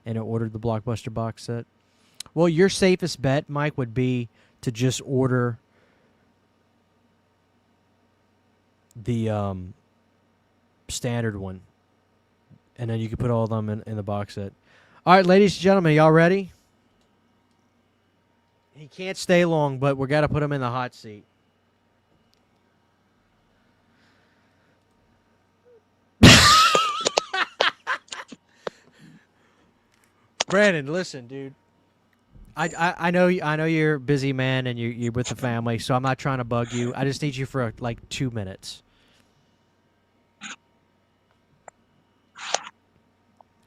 And I ordered the Blockbuster box set. Well, your safest bet, Mike, would be to just order the standard one. And then you can put all of them in the box set. All right, ladies and gentlemen, y'all ready? He can't stay long, but we got to put him in the hot seat. Brandon, listen, dude. I know you're a busy man and you're with the family, so I'm not trying to bug you. I just need you for like 2 minutes.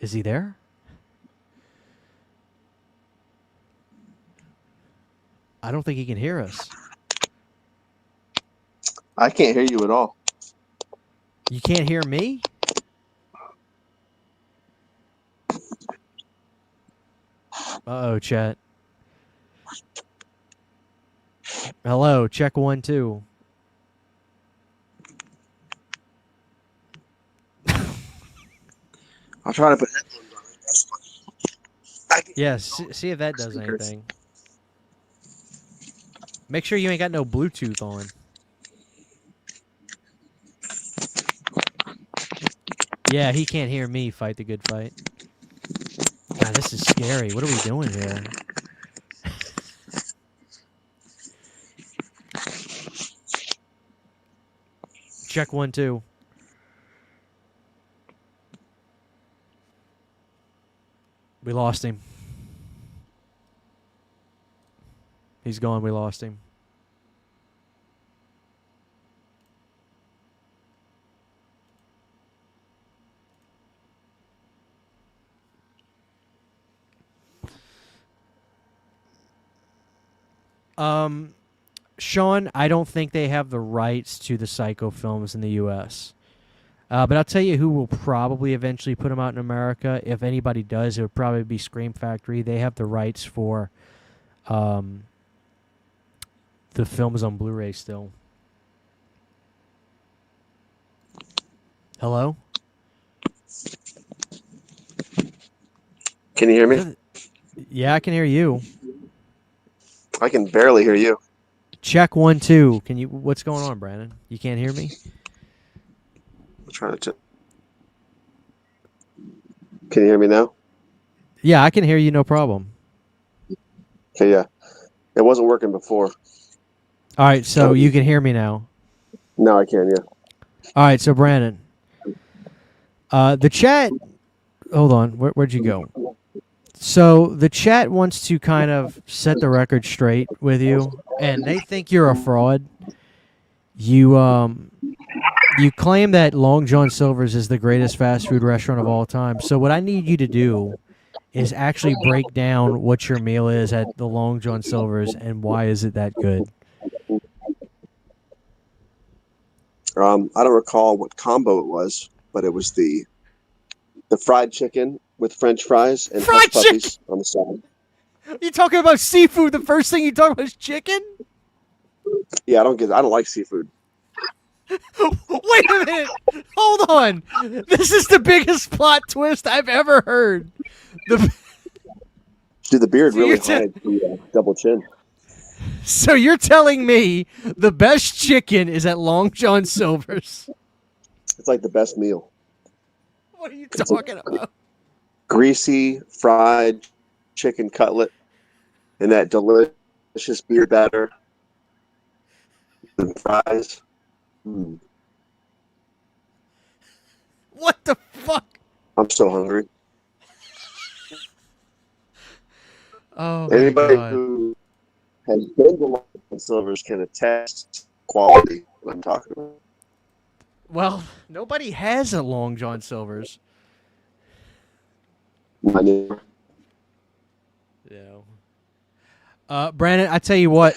Is he there? I don't think he can hear us. I can't hear you at all. You can't hear me? Uh-oh, chat. Hello, check 1, 2. I'll try to put headphones on. Yes, see if that does anything. Make sure you ain't got no Bluetooth on. Yeah, he can't hear me fight the good fight. God, this is scary. What are we doing here? Check 1, 2. We lost him. He's gone. We lost him. Sean, I don't think they have the rights to the Psycho films in the U.S. But I'll tell you who will probably eventually put them out in America. If anybody does, it would probably be Scream Factory. They have the rights for the films on Blu-ray still. Hello? Can you hear me? Yeah, I can hear you. I can barely hear you. Check 1 2. Can you? What's going on, Brandon? You can't hear me? I'm trying to. Can you hear me now? Yeah, I can hear you. No problem. Okay, yeah. It wasn't working before. All right, so you can hear me now. Now I can, yeah. All right, so Brandon, the chat. Hold on, where'd you go? So the chat wants to kind of set the record straight with you, and they think you're a fraud. You claim that Long John Silver's is the greatest fast food restaurant of all time. So what I need you to do is actually break down what your meal is at the Long John Silver's and why is it that good. I don't recall what combo it was, but it was the fried chicken with French fries and Fried hush puppies on the side. You talking about seafood? The first thing you talk about is chicken? Yeah, I don't like seafood. Wait a minute. Hold on. This is the biggest plot twist I've ever heard. Dude, the beard So really you're hides the double chin. So you're telling me the best chicken is at Long John Silver's? It's like the best meal. What are you talking about? Greasy fried chicken cutlet and that delicious beer batter and fries. Mm, What the fuck? I'm so hungry. Oh my Anybody god. who has been to Long Silver's can attest quality what I'm talking about. Well, nobody has a Long John Silver's. Not anymore. Yeah. Brandon, I tell you what,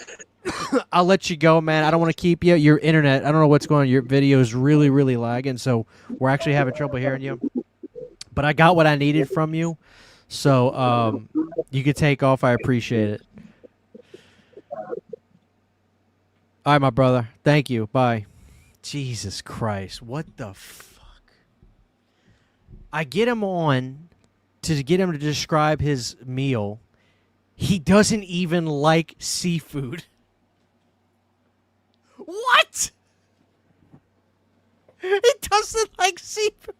I'll let you go, man. I don't want to keep you. Your internet, I don't know what's going on. Your video is really, really lagging, so we're actually having trouble hearing you. But I got what I needed from you, so you can take off. I appreciate it. All right, my brother. Thank you. Bye. Jesus Christ. What the fuck? I get him on to get him to describe his meal. He doesn't even like seafood. What? He doesn't like seafood.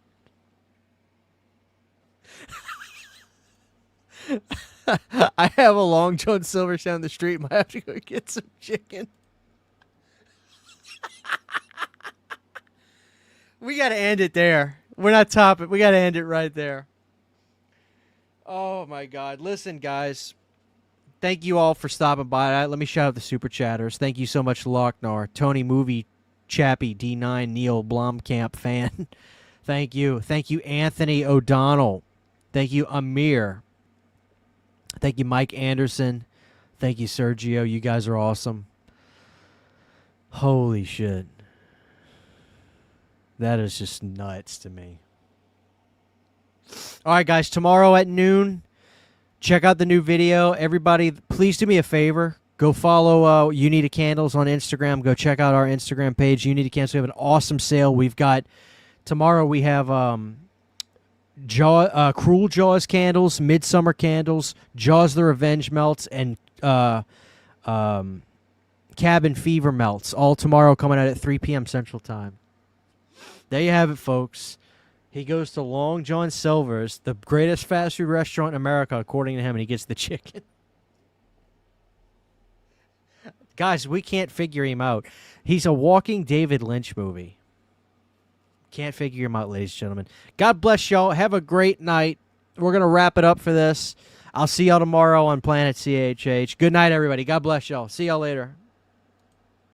I have a Long John Silver's down the street. Might have to go get some chicken. We got to end it there. We're not topping. We got to end it right there. Oh, my God. Listen, guys. Thank you all for stopping by. Let me shout out the super chatters. Thank you so much, Lochnar, Tony Movie, Chappie, D9, Neil Blomkamp fan. Thank you. Thank you, Anthony O'Donnell. Thank you, Amir. Thank you, Mike Anderson. Thank you, Sergio. You guys are awesome. Holy shit. That is just nuts to me. All right, guys. Tomorrow at noon, check out the new video. Everybody, please do me a favor. Go follow You Need a Candles on Instagram. Go check out our Instagram page, You Need a Candles. We have an awesome sale. We've got, tomorrow we have Cruel Jaws candles, Midsummer candles, Jaws the Revenge melts, and Cabin Fever melts. All tomorrow coming out at 3 p.m. Central Time. There you have it, folks. He goes to Long John Silver's, the greatest fast food restaurant in America, according to him, and he gets the chicken. Guys, we can't figure him out. He's a walking David Lynch movie. Can't figure him out, ladies and gentlemen. God bless y'all. Have a great night. We're going to wrap it up for this. I'll see y'all tomorrow on Planet CHH. Good night, everybody. God bless y'all. See y'all later.